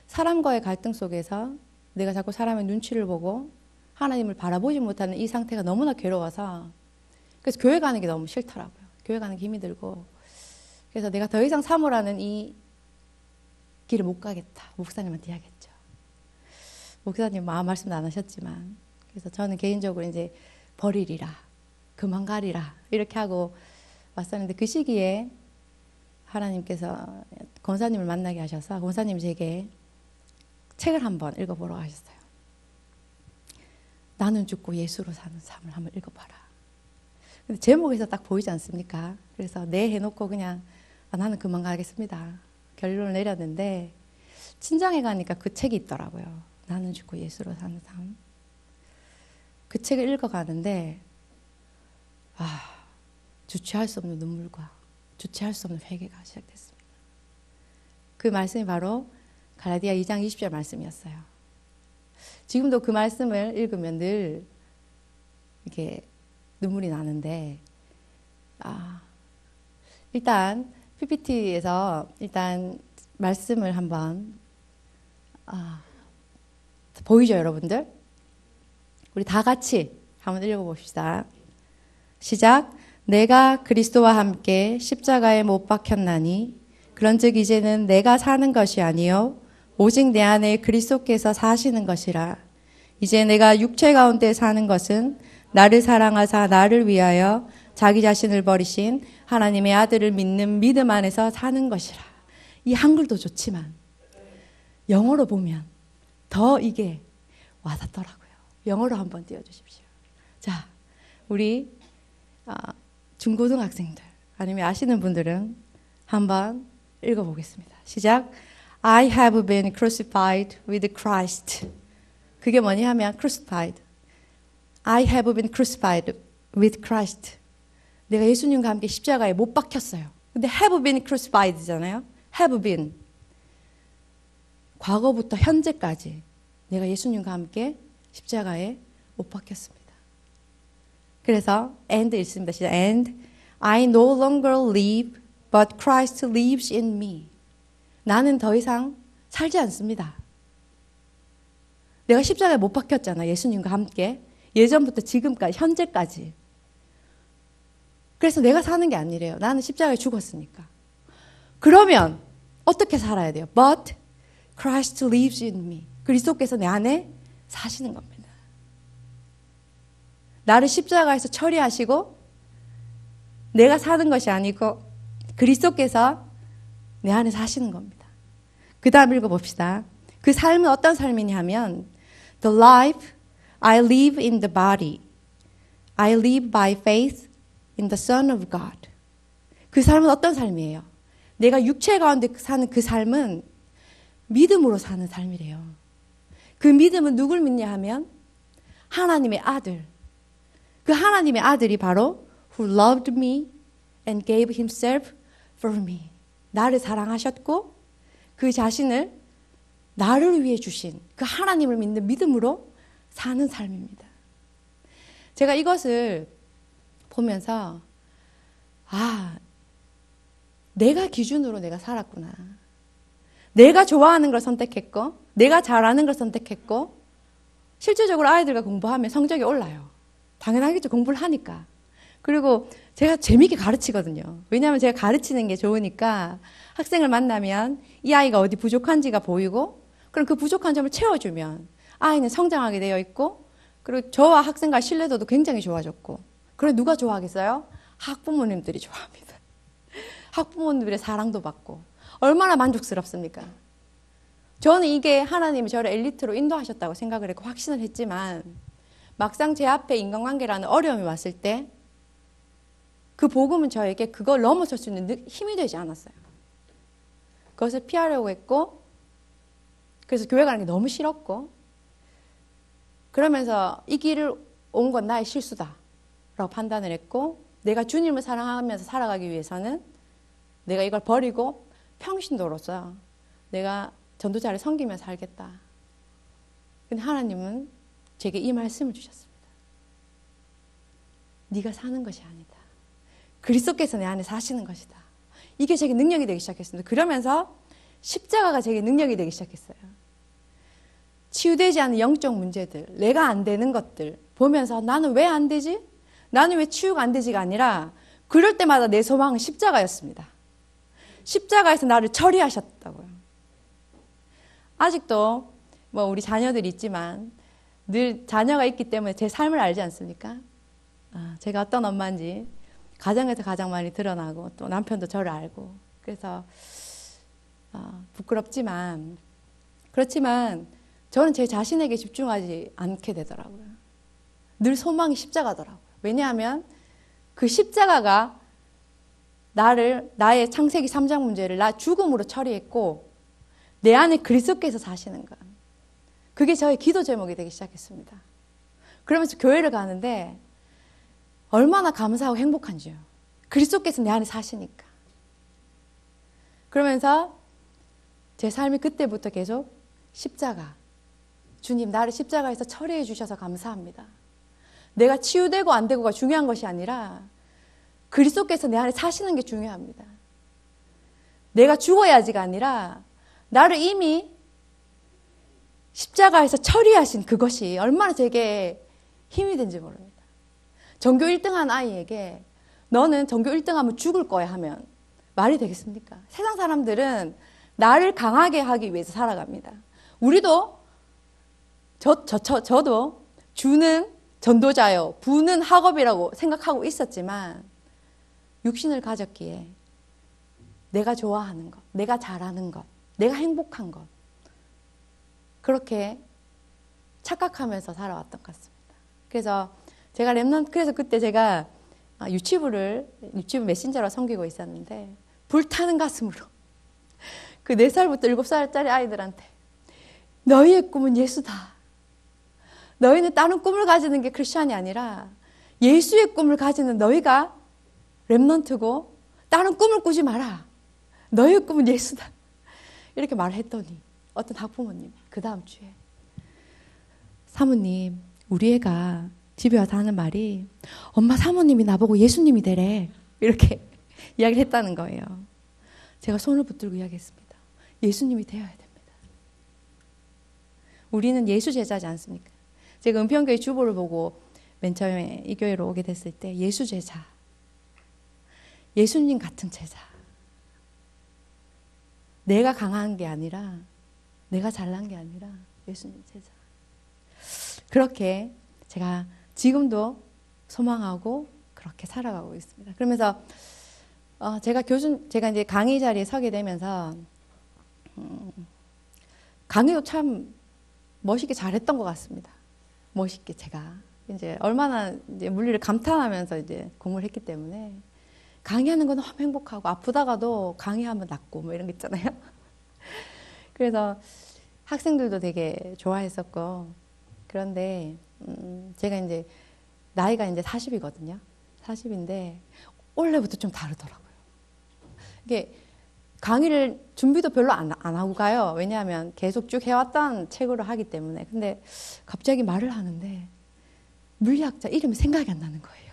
사람과의 갈등 속에서 내가 자꾸 사람의 눈치를 보고 하나님을 바라보지 못하는 이 상태가 너무나 괴로워서 그래서 교회 가는 게 너무 싫더라고요. 교회 가는 게 힘이 들고 그래서 내가 더 이상 사모라는 이 길을 못 가겠다. 목사님한테 이야기했죠. 목사님 말씀도 안 하셨지만 그래서 저는 개인적으로 이제 버리리라 그만 가리라 이렇게 하고 왔었는데 그 시기에 하나님께서 권사님을 만나게 하셔서 권사님이 제게 책을 한번 읽어보러 하셨어요. 나는 죽고 예수로 사는 삶을 한번 읽어봐라. 근데 제목에서 딱 보이지 않습니까? 그래서 네 해놓고 그냥 나는 그만 가겠습니다. 결론을 내렸는데 친정에 가니까 그 책이 있더라고요. 나는 죽고 예수로 사는 삶. 그 책을 읽어가는데 주체할 수 없는 눈물과 주체할 수 없는 회개가 시작됐습니다. 그 말씀이 바로 갈라디아 2장 20절 말씀이었어요. 지금도 그 말씀을 읽으면 늘 이렇게 눈물이 나는데 일단 PPT에서 일단 말씀을 한번 보이죠, 여러분들? 우리 다 같이 한번 읽어봅시다. 시작. 내가 그리스도와 함께 십자가에 못 박혔나니 그런즉 이제는 내가 사는 것이 아니요 오직 내 안에 그리스도께서 사시는 것이라. 이제 내가 육체 가운데 사는 것은 나를 사랑하사 나를 위하여 자기 자신을 버리신 하나님의 아들을 믿는 믿음 안에서 사는 것이라. 이 한글도 좋지만 영어로 보면 더 이게 와닿더라고요. 영어로 한번 띄워주십시오. 자, 우리 중고등학생들 아니면 아시는 분들은 한번 읽어보겠습니다. 시작. I have been crucified with Christ. 그게 뭐냐 하면 crucified. I have been crucified with Christ. 내가 예수님과 함께 십자가에 못 박혔어요. 근데 have been crucified잖아요. have been. 과거부터 현재까지 내가 예수님과 함께 십자가에 못 박혔습니다. 그래서 and 있습니다. 시작. And I no longer live, but Christ lives in me. 나는 더 이상 살지 않습니다. 내가 십자가에 못 박혔잖아. 예수님과 함께. 예전부터 지금까지, 현재까지. 그래서 내가 사는 게 아니래요. 나는 십자가에 죽었으니까. 그러면 어떻게 살아야 돼요? But Christ lives in me. 그리스도께서 내 안에 사시는 겁니다. 나를 십자가에서 처리하시고 내가 사는 것이 아니고 그리스도께서 내 안에 사시는 겁니다. 그 다음 읽어봅시다. 그 삶은 어떤 삶이냐 하면 The life I live in the body, I live by faith in the Son of God. 그 삶은 어떤 삶이에요? 내가 육체 가운데 사는 그 삶은 믿음으로 사는 삶이래요. 그 믿음은 누굴 믿냐 하면 하나님의 아들. 그 하나님의 아들이 바로 Who loved me and gave himself for me. 나를 사랑하셨고 그 자신을 나를 위해 주신 그 하나님을 믿는 믿음으로 사는 삶입니다. 제가 이것을 보면서 내가 기준으로 내가 살았구나. 내가 좋아하는 걸 선택했고 내가 잘하는 걸 선택했고 실질적으로 아이들과 공부하면 성적이 올라요. 당연하겠죠. 공부를 하니까. 그리고 제가 재미있게 가르치거든요. 왜냐하면 제가 가르치는 게 좋으니까 학생을 만나면 이 아이가 어디 부족한지가 보이고 그럼 그 부족한 점을 채워주면 아이는 성장하게 되어 있고 그리고 저와 학생과의 신뢰도도 굉장히 좋아졌고 그래 누가 좋아하겠어요? 학부모님들이 좋아합니다. 학부모님들의 사랑도 받고 얼마나 만족스럽습니까? 저는 이게 하나님이 저를 엘리트로 인도하셨다고 생각을 했고 확신을 했지만 막상 제 앞에 인간관계라는 어려움이 왔을 때 그 복음은 저에게 그걸 넘어설 수 있는 힘이 되지 않았어요. 그것을 피하려고 했고 그래서 교회 가는 게 너무 싫었고 그러면서 이 길을 온 건 나의 실수다 라고 판단을 했고 내가 주님을 사랑하면서 살아가기 위해서는 내가 이걸 버리고 평신도로서 내가 전도자를 섬기면서 살겠다. 근데 하나님은 제게 이 말씀을 주셨습니다. 네가 사는 것이 아니다. 그리스도께서 내 안에 사시는 것이다. 이게 제게 능력이 되기 시작했습니다. 그러면서 십자가가 제게 능력이 되기 시작했어요. 치유되지 않은 영적 문제들, 내가 안 되는 것들 보면서 나는 왜 안 되지? 나는 왜 치유가 안 되지가 아니라 그럴 때마다 내 소망은 십자가였습니다. 십자가에서 나를 처리하셨다고요. 아직도 뭐 우리 자녀들이 있지만 늘 자녀가 있기 때문에 제 삶을 알지 않습니까? 제가 어떤 엄마인지 가정에서 가장 많이 드러나고 또 남편도 저를 알고 그래서 부끄럽지만 그렇지만 저는 제 자신에게 집중하지 않게 되더라고요. 늘 소망이 십자가더라고요. 왜냐하면 그 십자가가 나의 창세기 3장 문제를 나 죽음으로 처리했고 내 안에 그리스도께서 사시는 것. 그게 저의 기도 제목이 되기 시작했습니다. 그러면서 교회를 가는데 얼마나 감사하고 행복한지요. 그리스도께서 내 안에 사시니까. 그러면서 제 삶이 그때부터 계속 십자가. 주님 나를 십자가에서 처리해 주셔서 감사합니다. 내가 치유되고 안 되고가 중요한 것이 아니라 그리스도께서 내 안에 사시는 게 중요합니다. 내가 죽어야지가 아니라 나를 이미 십자가에서 처리하신 그것이 얼마나 제게 힘이 된지 모릅니다. 전교 1등한 아이에게 너는 전교 1등하면 죽을 거야 하면 말이 되겠습니까? 세상 사람들은 나를 강하게 하기 위해서 살아갑니다. 우리도 저도 주는 전도자요, 부는 학업이라고 생각하고 있었지만 육신을 가졌기에 내가 좋아하는 것, 내가 잘하는 것, 내가 행복한 것 그렇게 착각하면서 살아왔던 것 같습니다. 그래서 제가 그래서 그때 제가 유치부 메신저로 섬기고 있었는데 불타는 가슴으로 그 4살부터 7살짜리 아이들한테 너희의 꿈은 예수다. 너희는 다른 꿈을 가지는 게 크리스천이 아니라 예수의 꿈을 가지는 너희가 렘넌트고 다른 꿈을 꾸지 마라. 너희의 꿈은 예수다. 이렇게 말을 했더니 어떤 학부모님 그 다음 주에 사모님 우리 애가 집에 와서 하는 말이 엄마 사모님이 나보고 예수님이 되래. 이렇게 이야기를 했다는 거예요. 제가 손을 붙들고 이야기했습니다. 예수님이 되어야 됩니다. 우리는 예수 제자지 않습니까? 제가 은평교회 주보를 보고 맨 처음에 이 교회로 오게 됐을 때 예수 제자, 예수님 같은 제자. 내가 강한 게 아니라 내가 잘난 게 아니라 예수님 제자. 그렇게 제가 지금도 소망하고 그렇게 살아가고 있습니다. 그러면서 제가 이제 강의 자리에 서게 되면서 강의도 참 멋있게 잘했던 것 같습니다. 멋있게 제가 이제 얼마나 이제 물리를 감탄하면서 이제 공부를 했기 때문에 강의하는 건 너무 행복하고 아프다가도 강의하면 낫고 뭐 이런 거 있잖아요. 그래서 학생들도 되게 좋아했었고 그런데 제가 이제 나이가 이제 40이거든요. 40인데 올해부터 좀 다르더라고요. 이게 강의를 준비도 별로 안 하고 가요. 왜냐하면 계속 쭉 해왔던 책으로 하기 때문에. 근데 갑자기 말을 하는데 물리학자 이름이 생각이 안 나는 거예요.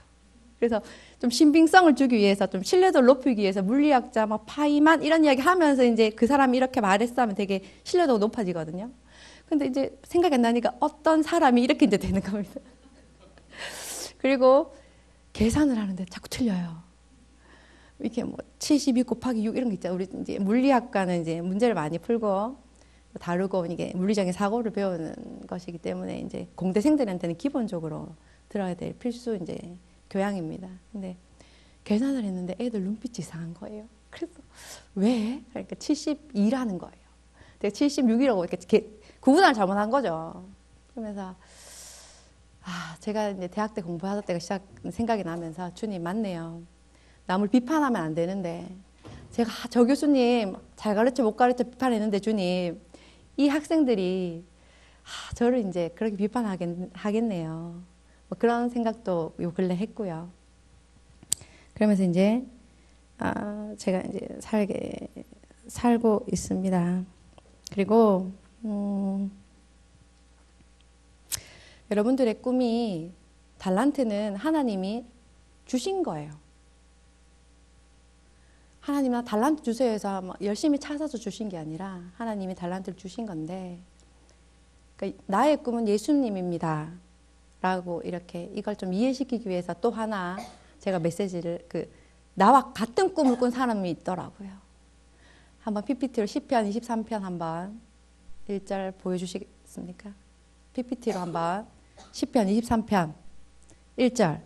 그래서 좀 신빙성을 주기 위해서 좀 신뢰도를 높이기 위해서 물리학자 막 파이만 이런 이야기 하면서 이제 그 사람이 이렇게 말했어 하면 되게 신뢰도가 높아지거든요. 근데 이제 생각이 안 나니까 어떤 사람이 이렇게 이제 되는 겁니다. 그리고 계산을 하는데 자꾸 틀려요. 이렇게 뭐 72 곱하기 6 이런 거 있잖아요. 우리 이제 물리학과는 이제 문제를 많이 풀고 다루고 이게 물리적인 사고를 배우는 것이기 때문에 이제 공대생들한테는 기본적으로 들어야 될 필수 이제 교양입니다. 근데 계산을 했는데 애들 눈빛이 이상한 거예요. 그래서 왜? 그러니까 72라는 거예요. 내가 76이라고 이렇게 구분을 잘못한 거죠. 그러면서 제가 이제 대학 때 공부하던 때가 생각이 나면서 주님 맞네요. 남을 비판하면 안 되는데 제가 저 교수님 잘 가르쳐 못 가르쳐 비판했는데 주님 이 학생들이 저를 이제 그렇게 비판하겠네요. 뭐 그런 생각도 요 근래 했고요. 그러면서 이제 제가 이제 살고 있습니다. 그리고 여러분들의 꿈이 달란트는 하나님이 주신 거예요. 하나님은 달란트 주세요 해서 열심히 찾아서 주신 게 아니라 하나님이 달란트를 주신 건데 그러니까 나의 꿈은 예수님입니다. 라고 이렇게 이걸 좀 이해시키기 위해서 또 하나 제가 메시지를 나와 같은 꿈을 꾼 사람이 있더라고요. 한번 PPT로 시편 23편 한번 1절 보여주시겠습니까? PPT로 한번 시편 23편 1절.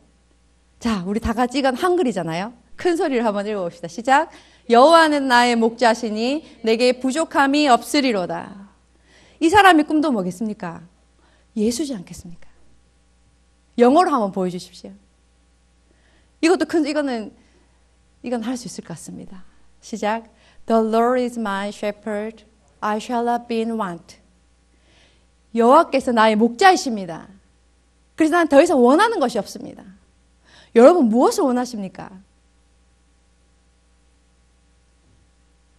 자, 우리 다 같이 이건 한글이잖아요. 큰 소리를 한번 읽어봅시다. 시작. 여호와는 나의 목자시니 내게 부족함이 없으리로다. 이 사람의 꿈도 뭐겠습니까? 예수지 않겠습니까? 영어로 한번 보여주십시오. 이건 할 수 있을 것 같습니다. 시작. The Lord is my shepherd, I shall not be in want. 여호와께서 나의 목자이십니다. 그래서 난 더 이상 원하는 것이 없습니다. 여러분 무엇을 원하십니까?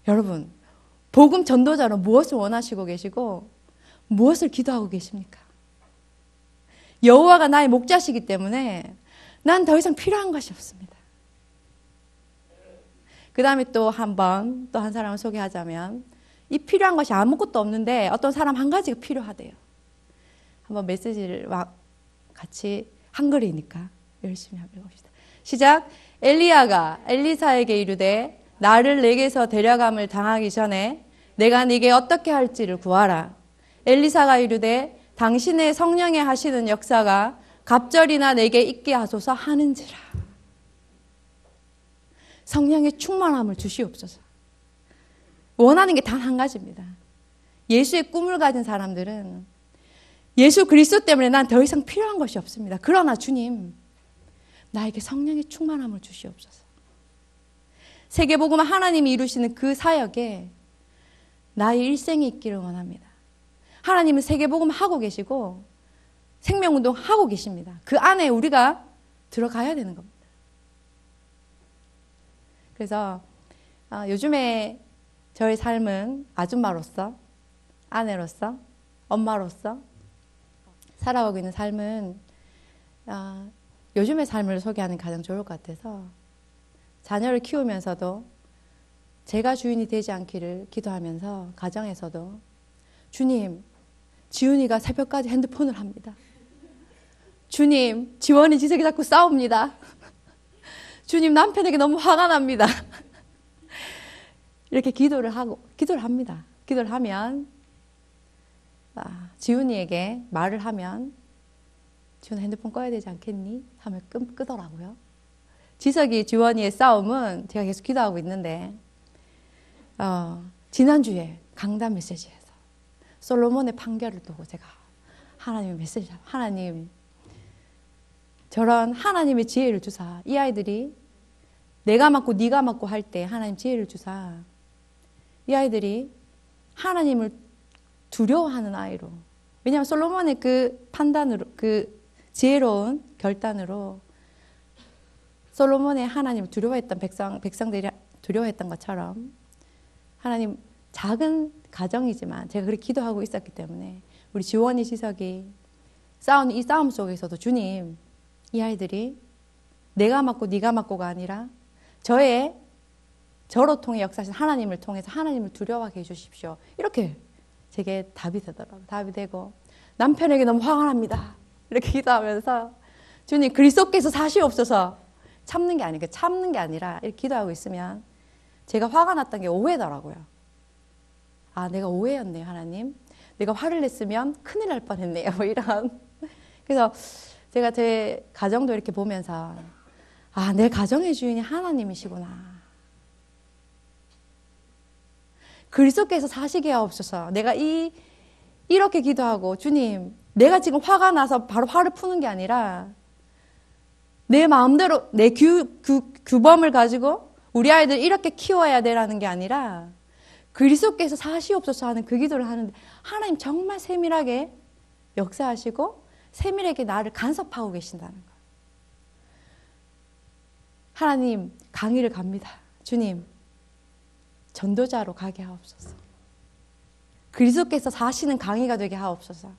여러분 복음 전도자로 무엇을 원하시고 계시고 무엇을 기도하고 계십니까? 여호와가 나의 목자시기 때문에 난 더 이상 필요한 것이 없습니다. 그 다음에 또 한 사람을 소개하자면 이 필요한 것이 아무것도 없는데 어떤 사람 한 가지가 필요하대요. 한번 메시지를 같이 한글이니까 열심히 한번 읽어봅시다. 시작. 엘리야가 엘리사에게 이르되 나를 내게서 데려감을 당하기 전에 내가 네게 어떻게 할지를 구하라. 엘리사가 이르되 당신의 성령에 하시는 역사가 갑절이나 내게 있게 하소서 하는지라. 성령의 충만함을 주시옵소서. 원하는 게 단 한 가지입니다. 예수의 꿈을 가진 사람들은 예수 그리스도 때문에 난 더 이상 필요한 것이 없습니다. 그러나 주님, 나에게 성령의 충만함을 주시옵소서. 세계복음은 하나님이 이루시는 그 사역에 나의 일생이 있기를 원합니다. 하나님은 세계복음 하고 계시고 생명운동 하고 계십니다. 그 안에 우리가 들어가야 되는 겁니다. 그래서 요즘에 저의 삶은 아줌마로서, 아내로서, 엄마로서 살아가고 있는 삶은 요즘의 삶을 소개하는 게 가장 좋을 것 같아서 자녀를 키우면서도 제가 주인이 되지 않기를 기도하면서 가정에서도 주님, 지훈이가 새벽까지 핸드폰을 합니다. 주님, 지원이 지석이 자꾸 싸웁니다. 주님, 남편에게 너무 화가 납니다. 이렇게 기도를 합니다. 기도를 하면 지훈이에게 말을 하면 지훈아 핸드폰 꺼야 되지 않겠니? 하면 끄더라고요. 지석이 지원이의 싸움은 제가 계속 기도하고 있는데 지난주에 강단 메시지에서 솔로몬의 판결을 두고 제가 하나님의 메시지, 하나님 저런 하나님의 지혜를 주사, 이 아이들이 내가 맞고 네가 맞고 할 때 하나님 지혜를 주사, 이 아이들이 하나님을 두려워하는 아이로, 왜냐하면 솔로몬의 그 판단으로, 그 지혜로운 결단으로 솔로몬의 하나님을 두려워했던 백성들이 두려워했던 것처럼 하나님 작은 가정이지만 제가 그렇게 기도하고 있었기 때문에 우리 지원이 지석이 싸우는 이 싸움 속에서도 주님, 이 아이들이 내가 맞고 네가 맞고가 아니라 저로 통해 역사하신 하나님을 통해서 하나님을 두려워하게 해주십시오. 이렇게 제게 답이 되더라고요. 답이 되고 남편에게 너무 화가 납니다. 이렇게 기도하면서 주님 그리스도께서 사시옵소서. 참는 게 아니라 이렇게 기도하고 있으면 제가 화가 났던 게 오해더라고요. 내가 오해였네요, 하나님. 내가 화를 냈으면 큰일 날 뻔했네요. 뭐 이런. 그래서 제가 제 가정도 이렇게 보면서 내 가정의 주인이 하나님이시구나. 그리스도께서 사시게 하옵소서. 내가 이렇게 기도하고 주님, 내가 지금 화가 나서 바로 화를 푸는 게 아니라 내 마음대로 내 규범을 가지고 우리 아이들 이렇게 키워야 되라는 게 아니라 그리스도께서 사시옵소서 하는 그 기도를 하는데 하나님 정말 세밀하게 역사하시고 세밀하게 나를 간섭하고 계신다는 거. 하나님 강의를 갑니다. 주님 전도자로 가게 하옵소서. 그리스도께서 사시는 강의가 되게 하옵소서.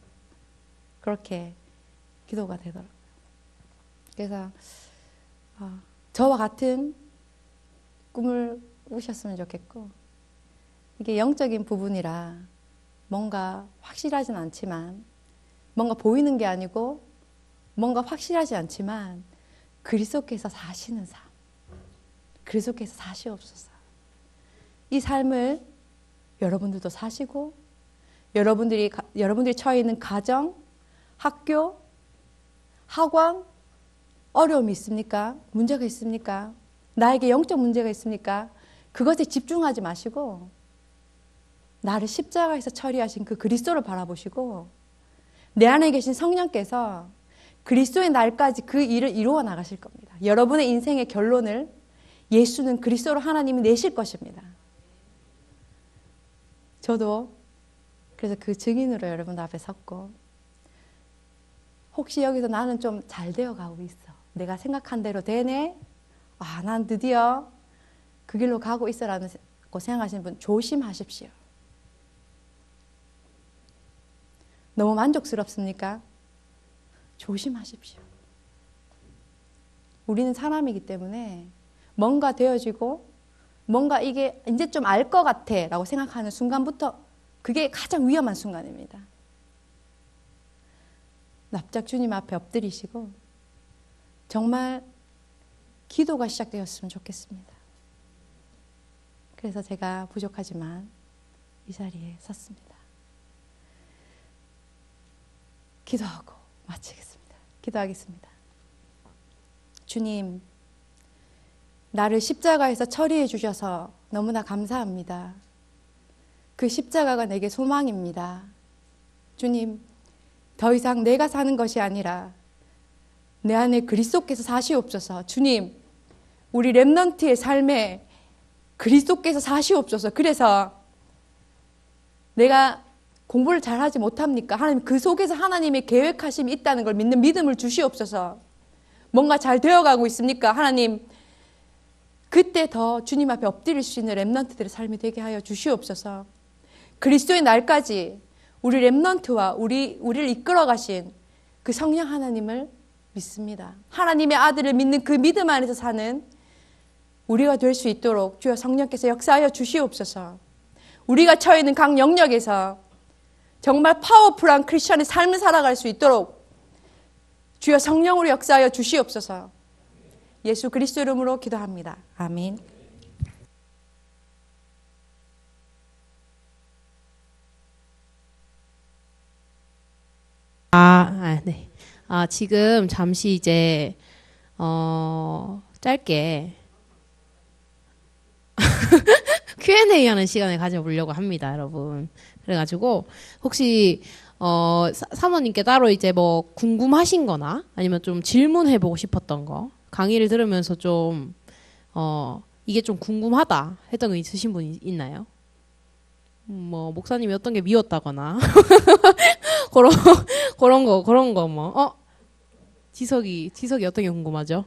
그렇게 기도가 되더라고요. 그래서 저와 같은 꿈을 꾸셨으면 좋겠고, 이게 영적인 부분이라 뭔가 확실하진 않지만, 뭔가 보이는 게 아니고 뭔가 확실하지 않지만 그리스도께서 사시는 삶, 그리스도께서 사시옵소서. 이 삶을 여러분들도 사시고 여러분들이 처해 있는 가정, 학교, 학원 어려움이 있습니까? 문제가 있습니까? 나에게 영적 문제가 있습니까? 그것에 집중하지 마시고 나를 십자가에서 처리하신 그 그리스도를 바라보시고 내 안에 계신 성령께서 그리스도의 날까지 그 일을 이루어 나가실 겁니다. 여러분의 인생의 결론을 예수는 그리스도로 하나님이 내실 것입니다. 저도 그래서 그 증인으로 여러분 앞에 섰고, 혹시 여기서 나는 좀 잘 되어 가고 있어, 내가 생각한 대로 되네, 난 드디어 그 길로 가고 있어라고 생각하시는 분 조심하십시오. 너무 만족스럽습니까? 조심하십시오. 우리는 사람이기 때문에 뭔가 되어지고 뭔가 이게 이제 좀 알 것 같아 라고 생각하는 순간부터 그게 가장 위험한 순간입니다. 납작 주님 앞에 엎드리시고 정말 기도가 시작되었으면 좋겠습니다. 그래서 제가 부족하지만 이 자리에 섰습니다. 기도하고 마치겠습니다. 기도하겠습니다. 주님, 나를 십자가에서 처리해 주셔서 너무나 감사합니다. 그 십자가가 내게 소망입니다. 주님, 더 이상 내가 사는 것이 아니라 내 안에 그리스도께서 사시옵소서. 주님, 우리 렘넌트의 삶에 그리스도께서 사시옵소서. 그래서 내가 공부를 잘하지 못합니까? 하나님 그 속에서 하나님의 계획하심이 있다는 걸 믿는 믿음을 주시옵소서. 뭔가 잘 되어가고 있습니까? 하나님 그때 더 주님 앞에 엎드릴 수 있는 렘넌트들의 삶이 되게 하여 주시옵소서. 그리스도의 날까지 우리 렘넌트와 우리를 이끌어 가신 그 성령 하나님을 믿습니다. 하나님의 아들을 믿는 그 믿음 안에서 사는 우리가 될 수 있도록 주여 성령께서 역사하여 주시옵소서. 우리가 처해 있는 각 영역에서 정말 파워풀한 크리스천의 삶을 살아갈 수 있도록 주여 성령으로 역사하여 주시옵소서. 예수 그리스도 이름으로 기도합니다. 아멘. 네. 지금 잠시 이제 짧게 Q&A 하는 시간을 가져보려고 합니다, 여러분. 그래가지고 혹시 사모님께 따로 이제 뭐 궁금하신 거나 아니면 좀 질문해보고 싶었던 거, 강의를 들으면서 좀 이게 좀 궁금하다 했던 거 있으신 분 있나요? 뭐 목사님이 어떤 게 미웠다거나 그런 거 뭐 지석이 어떤 게 궁금하죠?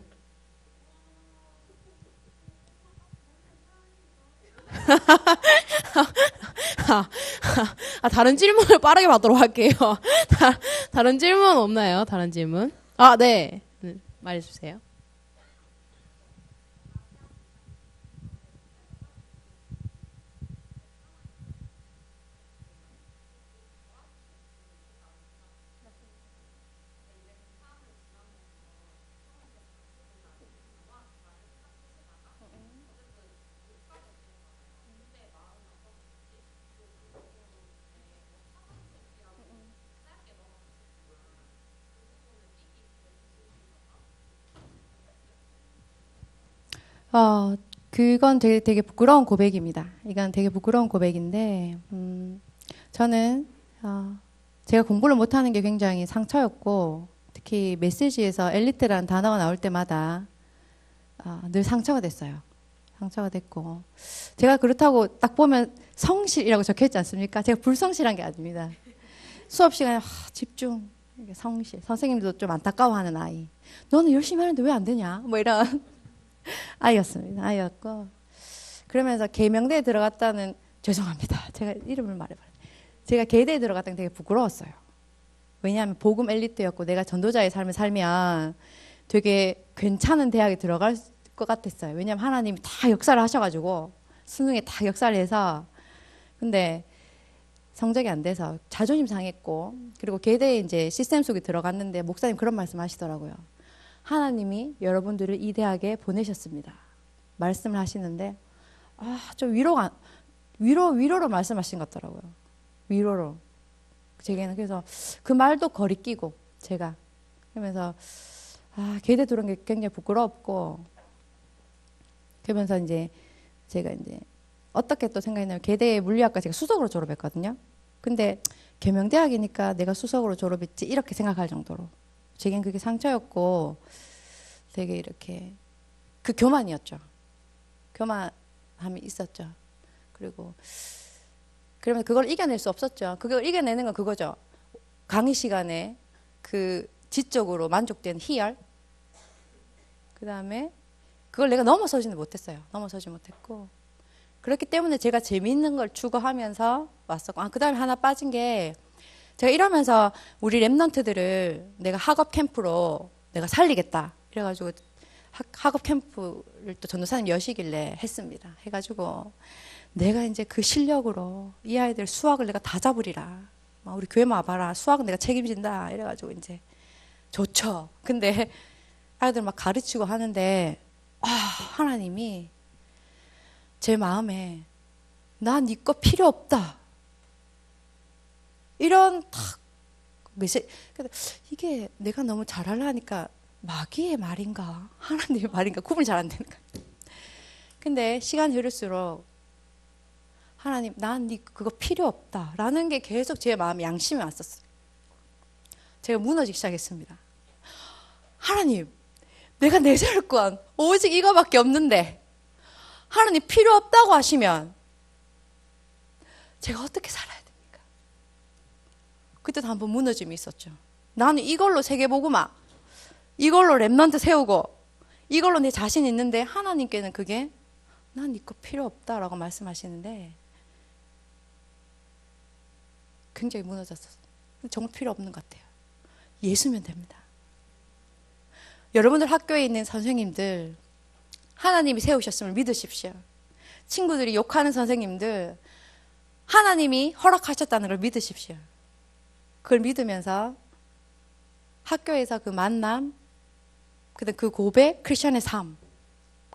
다른 질문을 빠르게 받도록 할게요. 다른 질문 없나요? 다른 질문? 네. 말해주세요. 그건 되게 부끄러운 고백입니다. 이건 되게 부끄러운 고백인데, 저는, 제가 공부를 못하는 게 굉장히 상처였고, 특히 메시지에서 엘리트라는 단어가 나올 때마다, 늘 상처가 됐어요. 상처가 됐고, 제가 그렇다고 딱 보면 성실이라고 적혀 있지 않습니까? 제가 불성실한 게 아닙니다. 수업 시간에 집중, 성실. 선생님도 좀 안타까워하는 아이. 너는 열심히 하는데 왜 안 되냐? 뭐 이런. 아이였습니다. 아이였고 그러면서 계명대에 들어갔다는 죄송합니다. 제가 이름을 말해버렸네. 제가 계대에 들어갔다는 게 되게 부끄러웠어요. 왜냐하면 복음 엘리트였고 내가 전도자의 삶을 살면 되게 괜찮은 대학에 들어갈 것 같았어요. 왜냐하면 하나님이 다 역사를 하셔가지고 수능에 다 역사를 해서 근데 성적이 안 돼서 자존심 상했고 그리고 계대에 이제 시스템 속에 들어갔는데 목사님 그런 말씀 하시더라고요. 하나님이 여러분들을 이 대학에 보내셨습니다. 말씀을 하시는데 좀 위로로 말씀하신 것 같더라고요. 위로로. 제게는 그래서 그 말도 거리끼고 제가 그러면서 계대 들어온 게 굉장히 부끄럽고 그러면서 이제 제가 이제 어떻게 또 생각했냐면 계대 물리학과 제가 수석으로 졸업했거든요. 근데 계명대학이니까 내가 수석으로 졸업했지 이렇게 생각할 정도로 제겐 그게 상처였고 되게 이렇게 그 교만이었죠. 교만함이 있었죠. 그리고 그러면 그걸 이겨낼 수 없었죠. 그걸 이겨내는 건 그거죠. 강의 시간에 그 지적으로 만족된 희열. 그 다음에 그걸 내가 넘어서지는 못했어요. 넘어서지 못했고 그렇기 때문에 제가 재미있는 걸 추구하면서 왔었고 그 다음에 하나 빠진 게 제가 이러면서 우리 렘넌트들을 내가 학업 캠프로 내가 살리겠다. 이래가지고 학업 캠프를 또 전도사님 여시길래 했습니다. 해가지고 내가 이제 그 실력으로 이 아이들 수학을 내가 다 잡으리라. 우리 교회 와봐라. 수학은 내가 책임진다. 이래가지고 이제 좋죠. 근데 아이들 막 가르치고 하는데 하나님이 제 마음에 나 네 거 필요 없다. 이런 탁 메시지. 이게 내가 너무 잘하려니까 마귀의 말인가 하나님의 말인가 구분이 잘 안 되는 거야. 근데 시간이 흐를수록 하나님 난 네 그거 필요 없다라는 게 계속 제 마음에 양심이 왔었어요. 제가 무너지기 시작했습니다. 하나님 내가 내세울 건 오직 이거밖에 없는데 하나님 필요 없다고 하시면 제가 어떻게 살아야 됩니까? 그때도 한번 무너짐이 있었죠. 나는 이걸로 세계복음화, 이걸로 랩넌트 세우고 이걸로 내 자신 있는데 하나님께는 그게 난 네 거 필요 없다라고 말씀하시는데 굉장히 무너졌어요. 정말 필요 없는 것 같아요. 예수면 됩니다. 여러분들 학교에 있는 선생님들 하나님이 세우셨음을 믿으십시오. 친구들이 욕하는 선생님들 하나님이 허락하셨다는 걸 믿으십시오. 그걸 믿으면서 학교에서 그 만남, 그 고백, 크리스천의 삶.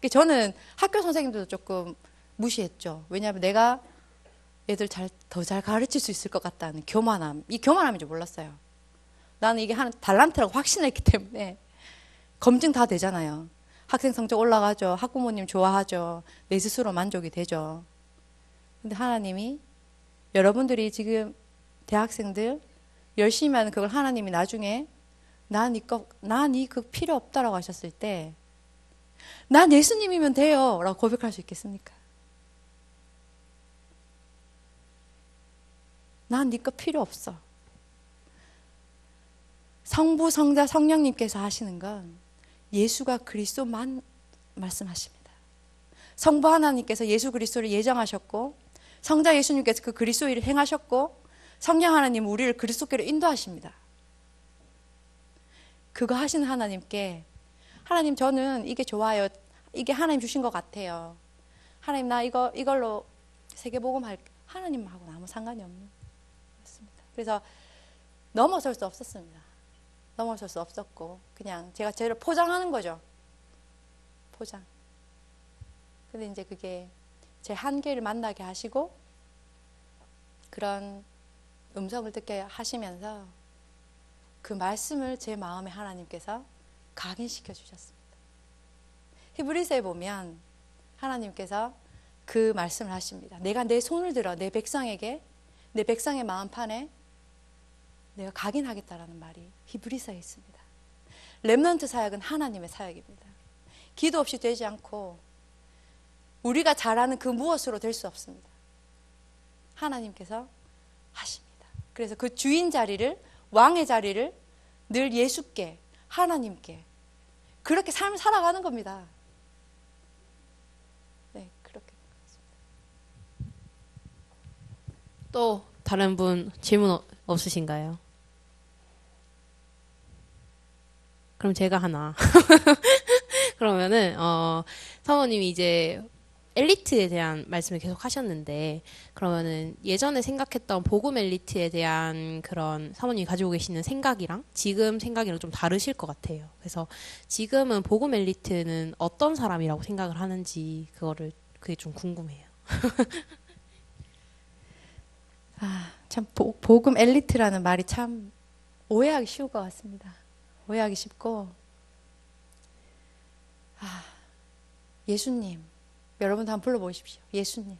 저는 학교 선생님들도 조금 무시했죠. 왜냐하면 내가 애들 더 잘 가르칠 수 있을 것 같다는 교만함. 이 교만함인 줄 몰랐어요. 나는 이게 하는 달란트라고 확신했기 때문에 검증 다 되잖아요. 학생 성적 올라가죠. 학부모님 좋아하죠. 내 스스로 만족이 되죠. 근데 하나님이 여러분들이 지금 대학생들 열심히 하는 그걸 하나님이 나중에 난 이거 필요 없다라고 하셨을 때 난 예수님이면 돼요 라고 고백할 수 있겠습니까? 난 네 거 필요 없어. 성부, 성자, 성령님께서 하시는 건 예수가 그리스도만 말씀하십니다. 성부 하나님께서 예수 그리스도를 예정하셨고 성자 예수님께서 그 그리스도 일을 행하셨고 성령 하나님은 우리를 그리스도께로 인도하십니다. 그거 하시는 하나님께 하나님 저는 이게 좋아요. 이게 하나님 주신 것 같아요. 하나님 나 이걸로 세계복음 할 하나님하고는 아무 상관이 없는 것입니다. 그래서 넘어설 수 없었습니다. 넘어설 수 없었고 그냥 제가 저를 포장하는 거죠. 포장. 근데 이제 그게 제 한계를 만나게 하시고 그런 음성을 듣게 하시면서 그 말씀을 제 마음에 하나님께서 각인시켜 주셨습니다. 히브리서에 보면 하나님께서 그 말씀을 하십니다. 내가 내 손을 들어 내 백성에게 내 백성의 마음판에 내가 각인하겠다라는 말이 히브리서에 있습니다. 렘넌트 사역은 하나님의 사역입니다. 기도 없이 되지 않고 우리가 잘하는 그 무엇으로 될 수 없습니다. 하나님께서 하십니다. 그래서 그 주인 자리를 왕의 자리를 늘 예수께 하나님께 그렇게 삶을 살아가는 겁니다. 네, 그렇게 또 다른 분 질문 없으신가요? 그럼 제가 하나. 그러면은 사모님이 이제 엘리트에 대한 말씀을 계속 하셨는데 그러면은 예전에 생각했던 복음 엘리트에 대한 그런 사모님이 가지고 계시는 생각이랑 지금 생각이랑 좀 다르실 것 같아요. 그래서 지금은 복음 엘리트는 어떤 사람이라고 생각을 하는지 그게 좀 궁금해요. 참 복음 엘리트라는 말이 참 오해하기 쉬울 것 같습니다. 오해하기 쉽고 예수님 여러분도 한번 불러보십시오. 예수님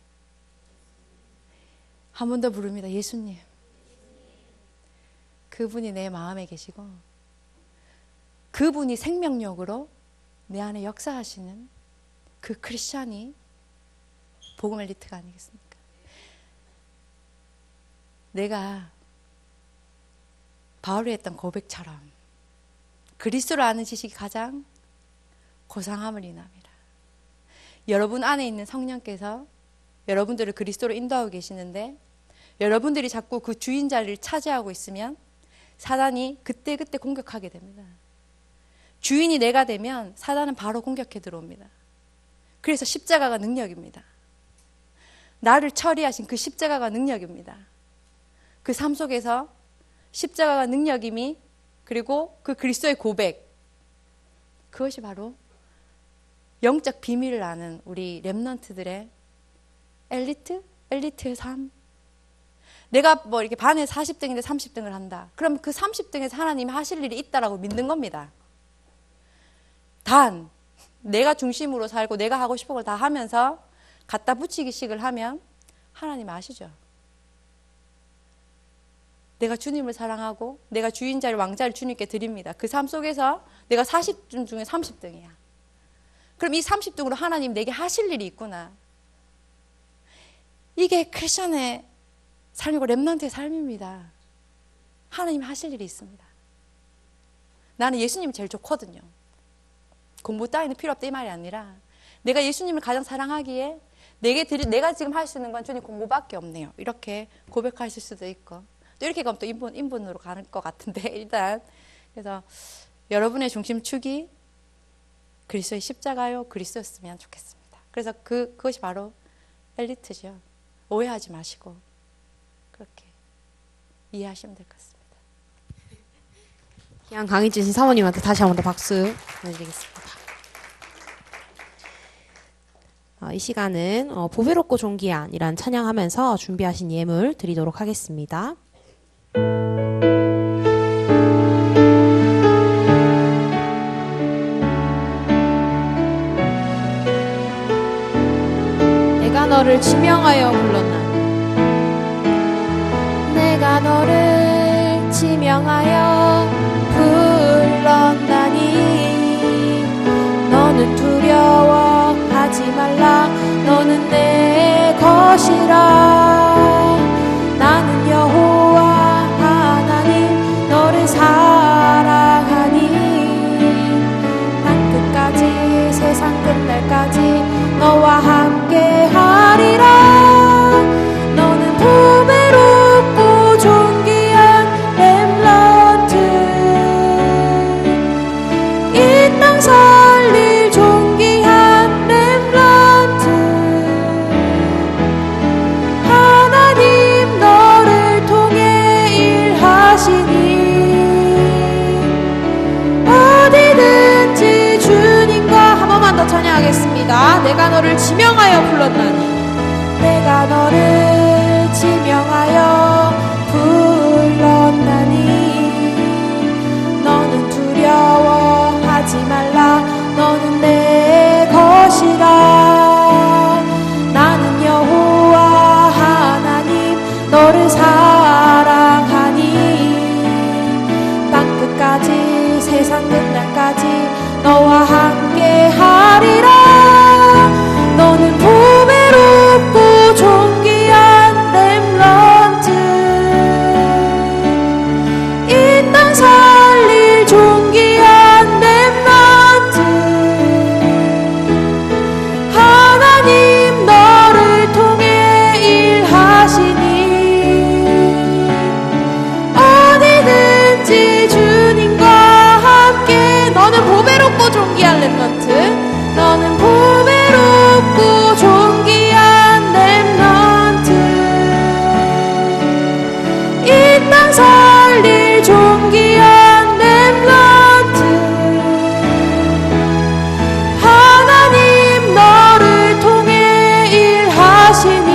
한 번 더 부릅니다. 예수님 그분이 내 마음에 계시고 그분이 생명력으로 내 안에 역사하시는 그 크리스찬이 복음 엘리트가 아니겠습니까? 내가 바울이 했던 고백처럼 그리스도를 아는 지식이 가장 고상함을 인함이라. 여러분 안에 있는 성령께서 여러분들을 그리스도로 인도하고 계시는데 여러분들이 자꾸 그 주인 자리를 차지하고 있으면 사단이 그때그때 공격하게 됩니다. 주인이 내가 되면 사단은 바로 공격해 들어옵니다. 그래서 십자가가 능력입니다. 나를 처리하신 그 십자가가 능력입니다. 그 삶 속에서 십자가가 능력임이 그리고 그 그리스도의 고백 그것이 바로 영적 비밀을 아는 우리 렘넌트들의 엘리트의 삶. 내가 뭐 이렇게 반에 40등인데 30등을 한다. 그럼 그 30등에서 하나님이 하실 일이 있다라고 믿는 겁니다. 단 내가 중심으로 살고 내가 하고 싶은 걸 다 하면서 갖다 붙이기식을 하면 하나님 아시죠? 내가 주님을 사랑하고 내가 주인자를 왕자를 주님께 드립니다. 그 삶 속에서 내가 40등 중에 30등이야. 그럼 이 30등으로 하나님 내게 하실 일이 있구나. 이게 크리스천의 삶이고 렘넌트의 삶입니다. 하나님이 하실 일이 있습니다. 나는 예수님이 제일 좋거든요. 공부 따위는 필요 없다 이 말이 아니라 내가 예수님을 가장 사랑하기에 내가 지금 할 수 있는 건 주님 공부밖에 없네요. 이렇게 고백하실 수도 있고 또 이렇게 가면 또 인본으로 가는 것 같은데 일단 그래서 여러분의 중심축이 그리스도의 십자가요 그리스도였으면 좋겠습니다. 그래서 그것이 바로 엘리트죠. 오해하지 마시고 그렇게 이해하시면 될 것 같습니다. 그냥 강의 주신 사모님한테 다시 한 번 더 박수 보내드리겠습니다. 이 시간은 보배롭고 존귀한이란 찬양하면서 준비하신 예물 드리도록 하겠습니다. 내가 너를 지명하여 불렀나니 내가 너를 지명하여 불렀나니 너는 두려워하지 말라 너는 내 것이라 나는 여호와 하나님 너를 사랑하니 땅끝까지 세상 끝날까지 너와 함께 하리라 너는 보배롭고 존귀한 렘넌트 이 땅 살릴 존귀한 렘넌트 하나님 너를 통해 일하시니 어디든지 주님과 한 번만 더 찬양하겠습니다. 내가 너를 지명하여 불렀나니 내가 너를 지명하여 불렀나니 너는 두려워하지 말라 너는 내 것이라 나는 여호와 하나님 너를 사랑하니 땅끝까지 세상 끝날까지 너와 함께 하리라 너는 보배롭고 존귀한 렘넌트 이 땅 살릴 존귀한 렘넌트 하나님 너를 통해 일하시니 어디든지 주님과 함께 너는 보배롭고 존귀한 렘넌트 너는 보배롭고 존귀한 렘넌트 이 땅 살릴 존귀한 렘넌트 하나님 너를 통해 일하시니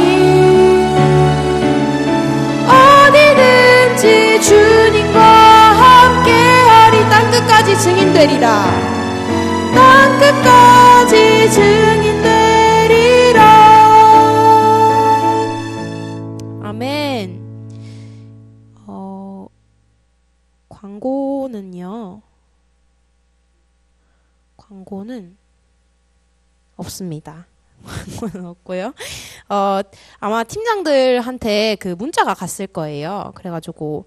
어디든지 주님과 함께하리 땅끝까지 증인되리라 땅끝까지 증인되리라 아멘. 광고는 없습니다. 광고는 없고요. 아마 팀장들한테 그 문자가 갔을 거예요. 그래가지고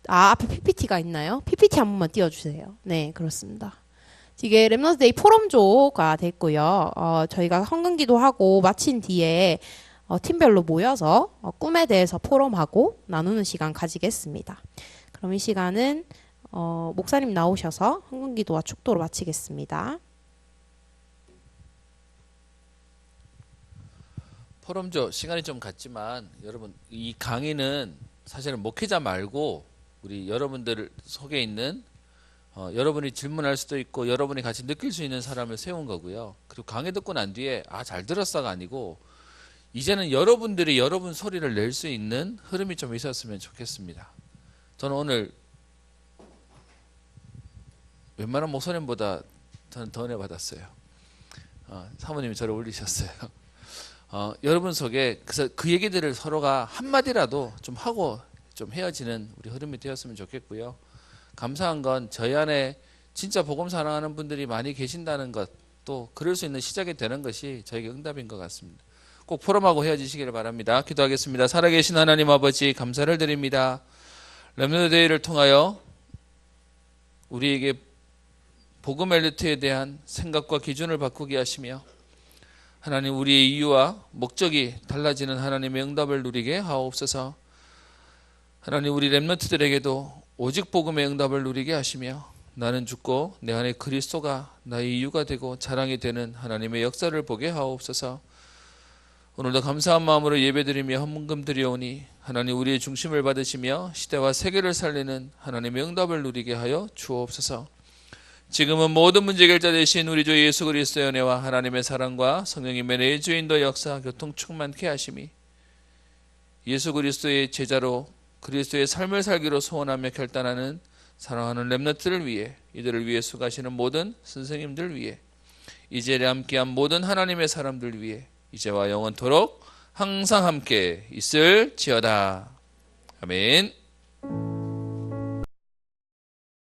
앞에 PPT가 있나요? PPT 한 번만 띄워주세요. 네, 그렇습니다. 이게 렘넌트데이 포럼조가 됐고요. 저희가 헌금기도 하고 마친 뒤에 팀별로 모여서 꿈에 대해서 포럼하고 나누는 시간 가지겠습니다. 그럼 이 시간은 목사님 나오셔서 헌금기도와 축도로 마치겠습니다. 포럼조 시간이 좀 갔지만 여러분 이 강의는 사실은 목회자 말고 우리 여러분들 속에 있는 여러분이 질문할 수도 있고 여러분이 같이 느낄 수 있는 사람을 세운 거고요. 그리고 강의 듣고 난 뒤에 잘 들었어가 아니고 이제는 여러분들이 여러분 소리를 낼 수 있는 흐름이 좀 있었으면 좋겠습니다. 저는 오늘 웬만한 목사님보다 저는 더 은혜 받았어요. 사모님이 저를 올리셨어요. 여러분 속에 그 얘기들을 서로가 한마디라도 좀 하고 좀 헤어지는 우리 흐름이 되었으면 좋겠고요. 감사한 건 저희 안에 진짜 복음 사랑하는 분들이 많이 계신다는 것, 또 그럴 수 있는 시작이 되는 것이 저에게 응답인 것 같습니다. 꼭 포럼하고 헤어지시기를 바랍니다. 기도하겠습니다. 살아계신 하나님 아버지 감사를 드립니다. 렘넌트 데이를 통하여 우리에게 복음 엘리트에 대한 생각과 기준을 바꾸게 하시며 하나님 우리의 이유와 목적이 달라지는 하나님의 응답을 누리게 하옵소서. 하나님 우리 렘넌트들에게도 오직 복음의 응답을 누리게 하시며 나는 죽고 내 안에 그리스도가 나의 이유가 되고 자랑이 되는 하나님의 역사를 보게 하옵소서. 오늘도 감사한 마음으로 예배드리며 헌금 드리오니 하나님 우리의 중심을 받으시며 시대와 세계를 살리는 하나님의 응답을 누리게 하여 주옵소서. 지금은 모든 문제 해결자 되신 우리 주 예수 그리스도의 은혜와 하나님의 사랑과 성령님의 내주인도 역사 교통 충만케 하심이 예수 그리스도의 제자로 그리스도의 삶을 살기로 소원하며 결단하는 사랑하는 렘넌트를 위해 이들을 위해 수고하시는 모든 선생님들 위해 이 자리에 함께한 모든 하나님의 사람들 위해 이제와 영원토록 항상 함께 있을지어다. 아멘.